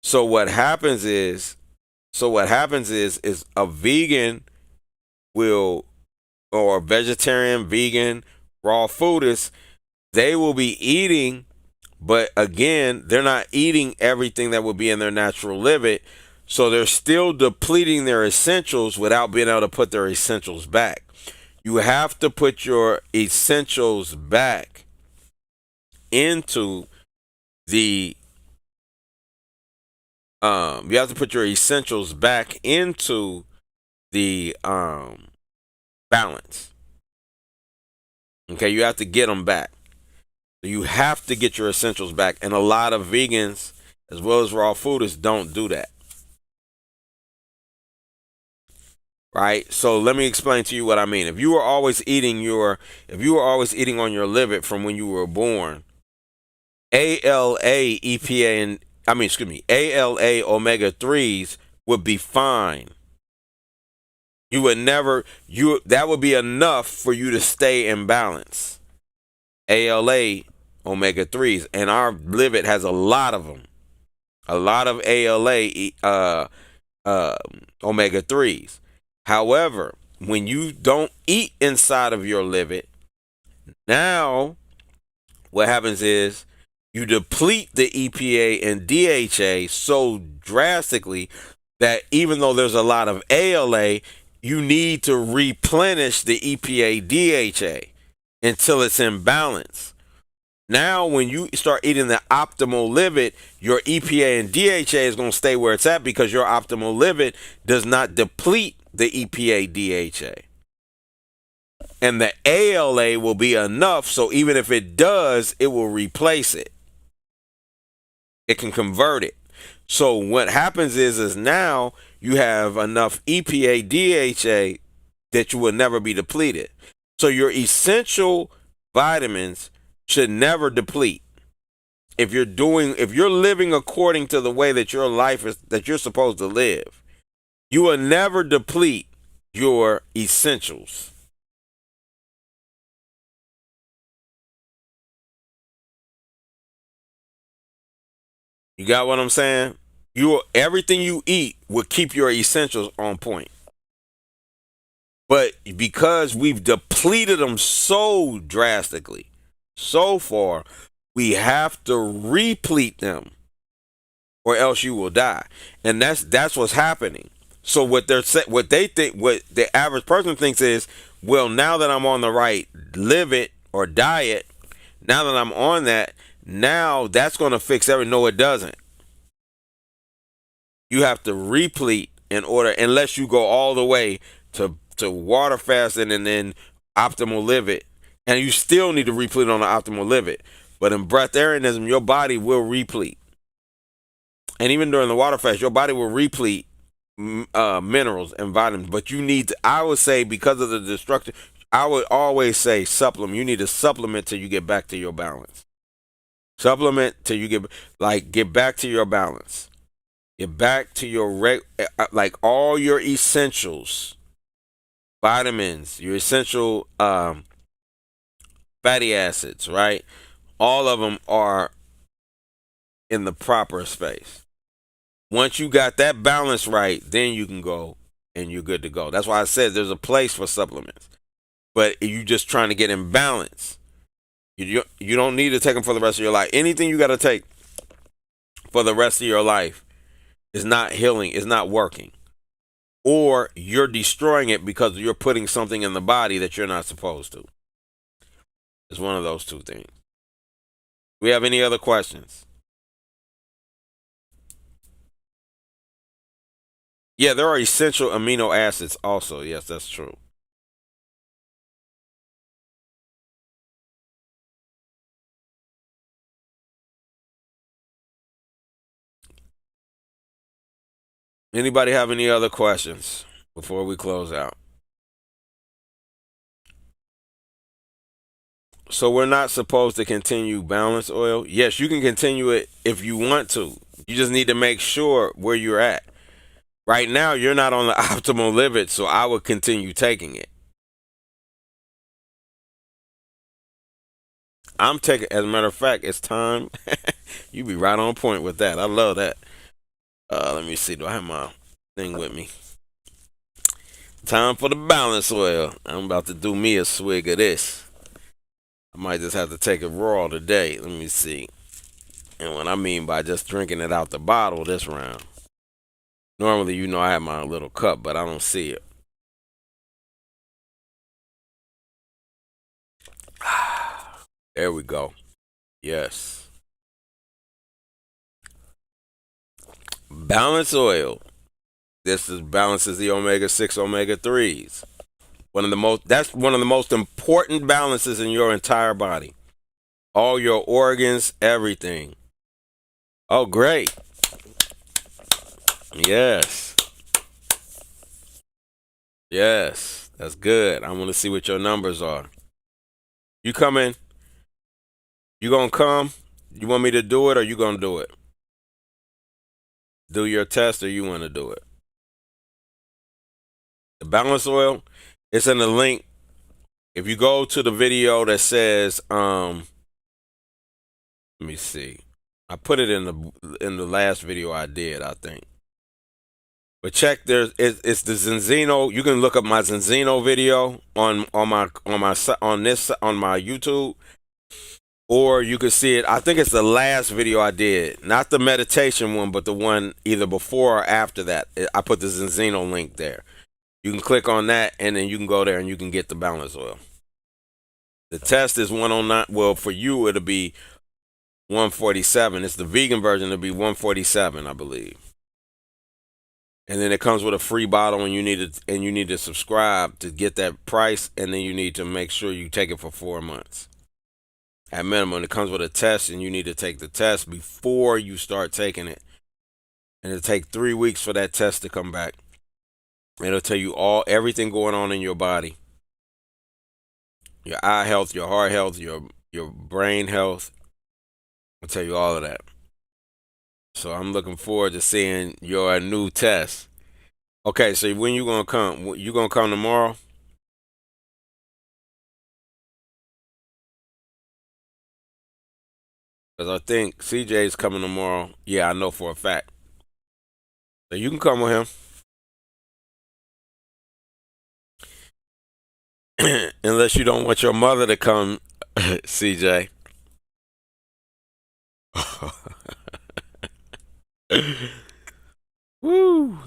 So what happens is a vegan will, or a vegetarian, vegan, raw foodist, they will be eating, but again, they're not eating everything that would be in their natural limit. So they're still depleting their essentials without being able to put their essentials back. You have to put your essentials back into the balance. Okay, you have to get them back. You have to get your essentials back, and a lot of vegans as well as raw foodists don't do that. Right? So let me explain to you what I mean. If you were always eating on your liver from when you were born, ALA EPA and ALA omega 3s would be fine. That would be enough for you to stay in balance. ALA omega 3s, and our liver has a lot of them. A lot of ALA omega 3s. However, when you don't eat inside of your liver, now what happens is you deplete the EPA and DHA so drastically that even though there's a lot of ALA, you need to replenish the EPA DHA until it's in balance. Now, when you start eating the optimal liver, your EPA and DHA is going to stay where it's at because your optimal liver does not deplete the EPA DHA. And the ALA will be enough, so even if it does, it will replace it. It can convert it. So what happens is now you have enough EPA DHA that you will never be depleted. So your essential vitamins should never deplete. If you're living according to the way that your life is, that you're supposed to live, you will never deplete your essentials. You got what I'm saying? Everything you eat will keep your essentials on point. But because we've depleted them so drastically, so far, we have to replete them, or else you will die. And that's what's happening. So what the average person thinks is, well, now that I'm on the right live or diet, now that I'm on that, now that's going to fix everything. No, it doesn't. You have to replete in order, unless you go all the way to water fasting and then optimal live it, and you still need to replete on the optimal live it. But in breatharianism, your body will replete, and even during the water fast, your body will replete minerals and vitamins. But you need to, I would say, because of the destruction, I would always say supplement. You need to supplement till you get back to your balance. Supplement till you get back to your balance. Get back to your like all your essentials, vitamins, your essential fatty acids, right? All of them are in the proper space. Once you got that balance right, then you can go and you're good to go. That's why I said there's a place for supplements. But you just trying to get in balance. You don't need to take them for the rest of your life. Anything you got to take for the rest of your life is not healing, is not working. Or you're destroying it because you're putting something in the body that you're not supposed to. It's one of those two things. Do we have any other questions? Yeah, there are essential amino acids also. Yes, that's true. Anybody have any other questions before we close out? So we're not supposed to continue balance oil? Yes, you can continue it if you want to. You just need to make sure where you're at. Right now, you're not on the optimal limit, so I would continue taking it. I'm taking, as a matter of fact, it's time. You be right on point with that. I love that. Let me see. Do I have my thing with me? Time for the balance oil. I'm about to do me a swig of this. I might just have to take it raw today. Let me see. And what I mean by just drinking it out the bottle this round. Normally, I have my little cup, but I don't see it. There we go. Yes. Balance oil. This balances the omega-6, omega-3s. That's one of the most important balances in your entire body. All your organs, everything. Oh, great. Yes. Yes. That's good. I want to see what your numbers are. You coming? You gonna come? You want me to do it, or you gonna do it? Do your test, or you want to do it? The balance oil, it's in the link. If you go to the video that says, let me see. I put it in the last video I did, I think. But check, it's the Zenzino. You can look up my Zenzino video on my YouTube, or you can see it. I think it's the last video I did, not the meditation one, but the one either before or after that. I put the Zenzino link there. You can click on that, and then you can go there and you can get the balance oil. The test is 109. Well, for you, it'll be 147. It's the vegan version. It'll be 147, I believe. and then it comes with a free bottle, and you need to subscribe to get that price, and then you need to make sure you take it for 4 months at minimum. It comes with a test, and you need to take the test before you start taking it, and it'll take 3 weeks for that test to come back. It'll tell you everything going on in your body, your eye health, your heart health, your brain health. I'll tell you all of that. So I'm looking forward to seeing your new test. Okay, so when you gonna come? You gonna come tomorrow? Because I think CJ's coming tomorrow. Yeah, I know for a fact. So you can come with him. Unless you don't want your mother to come, CJ. Woo!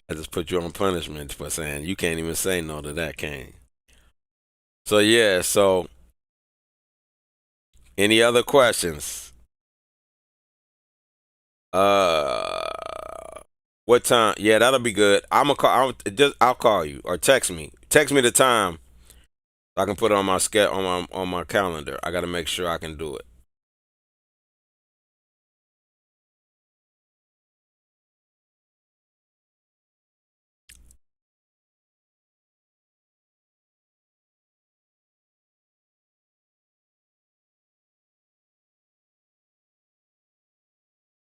I just put you on punishment for saying you can't even say no to that, can you? So yeah, so any other questions? What time? Yeah, that'll be good. I'm gonna call. I'll call you or text me. Text me the time so I can put it on my on my calendar. I got to make sure I can do it.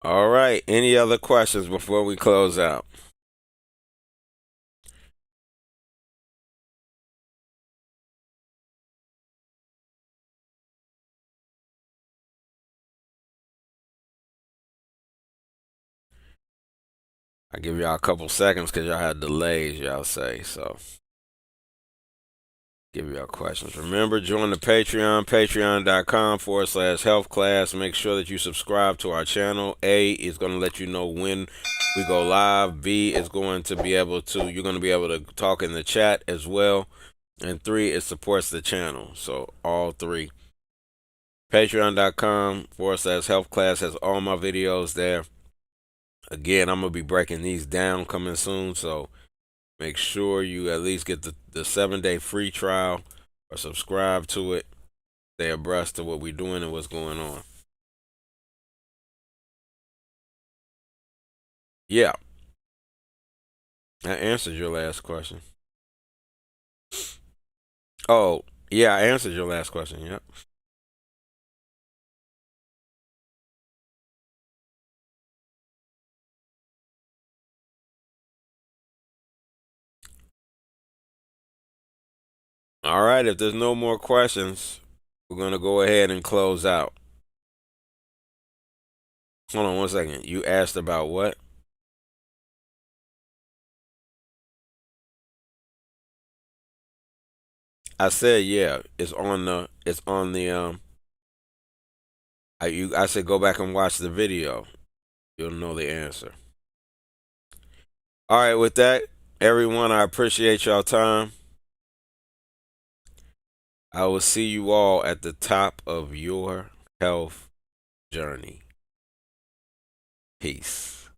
All right. Any other questions before we close out? I give y'all a couple seconds because y'all had delays, y'all say. So give y'all questions. Remember, join the Patreon, patreon.com/health class. Make sure that you subscribe to our channel. A is going to let you know when we go live. B is going to be able to, you're going to be able to talk in the chat as well. And 3, it supports the channel. So all 3. Patreon.com/health class has all my videos there. Again, I'm going to be breaking these down coming soon. So make sure you at least get the 7-day free trial or subscribe to it. Stay abreast of what we're doing and what's going on. Yeah. I answered your last question. Oh, yeah, I answered your last question. Yep. All right, if there's no more questions, we're going to go ahead and close out. Hold on one second. You asked about what? I said yeah. I said go back and watch the video. You'll know the answer. All right, with that, everyone, I appreciate y'all time. I will see you all at the top of your health journey. Peace.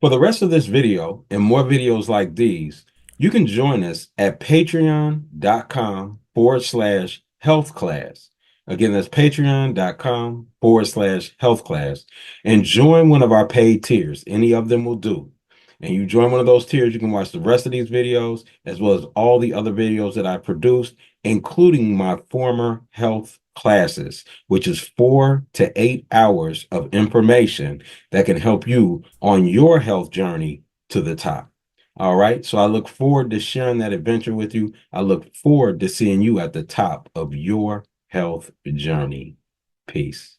For the rest of this video and more videos like these, you can join us at patreon.com/health class. Again, that's patreon.com/health class. And join one of our paid tiers. Any of them will do. And you join one of those tiers, you can watch the rest of these videos, as well as all the other videos that I produced, including my former health classes, which is 4 to 8 hours of information that can help you on your health journey to the top. All right. So I look forward to sharing that adventure with you. I look forward to seeing you at the top of your health journey. Peace.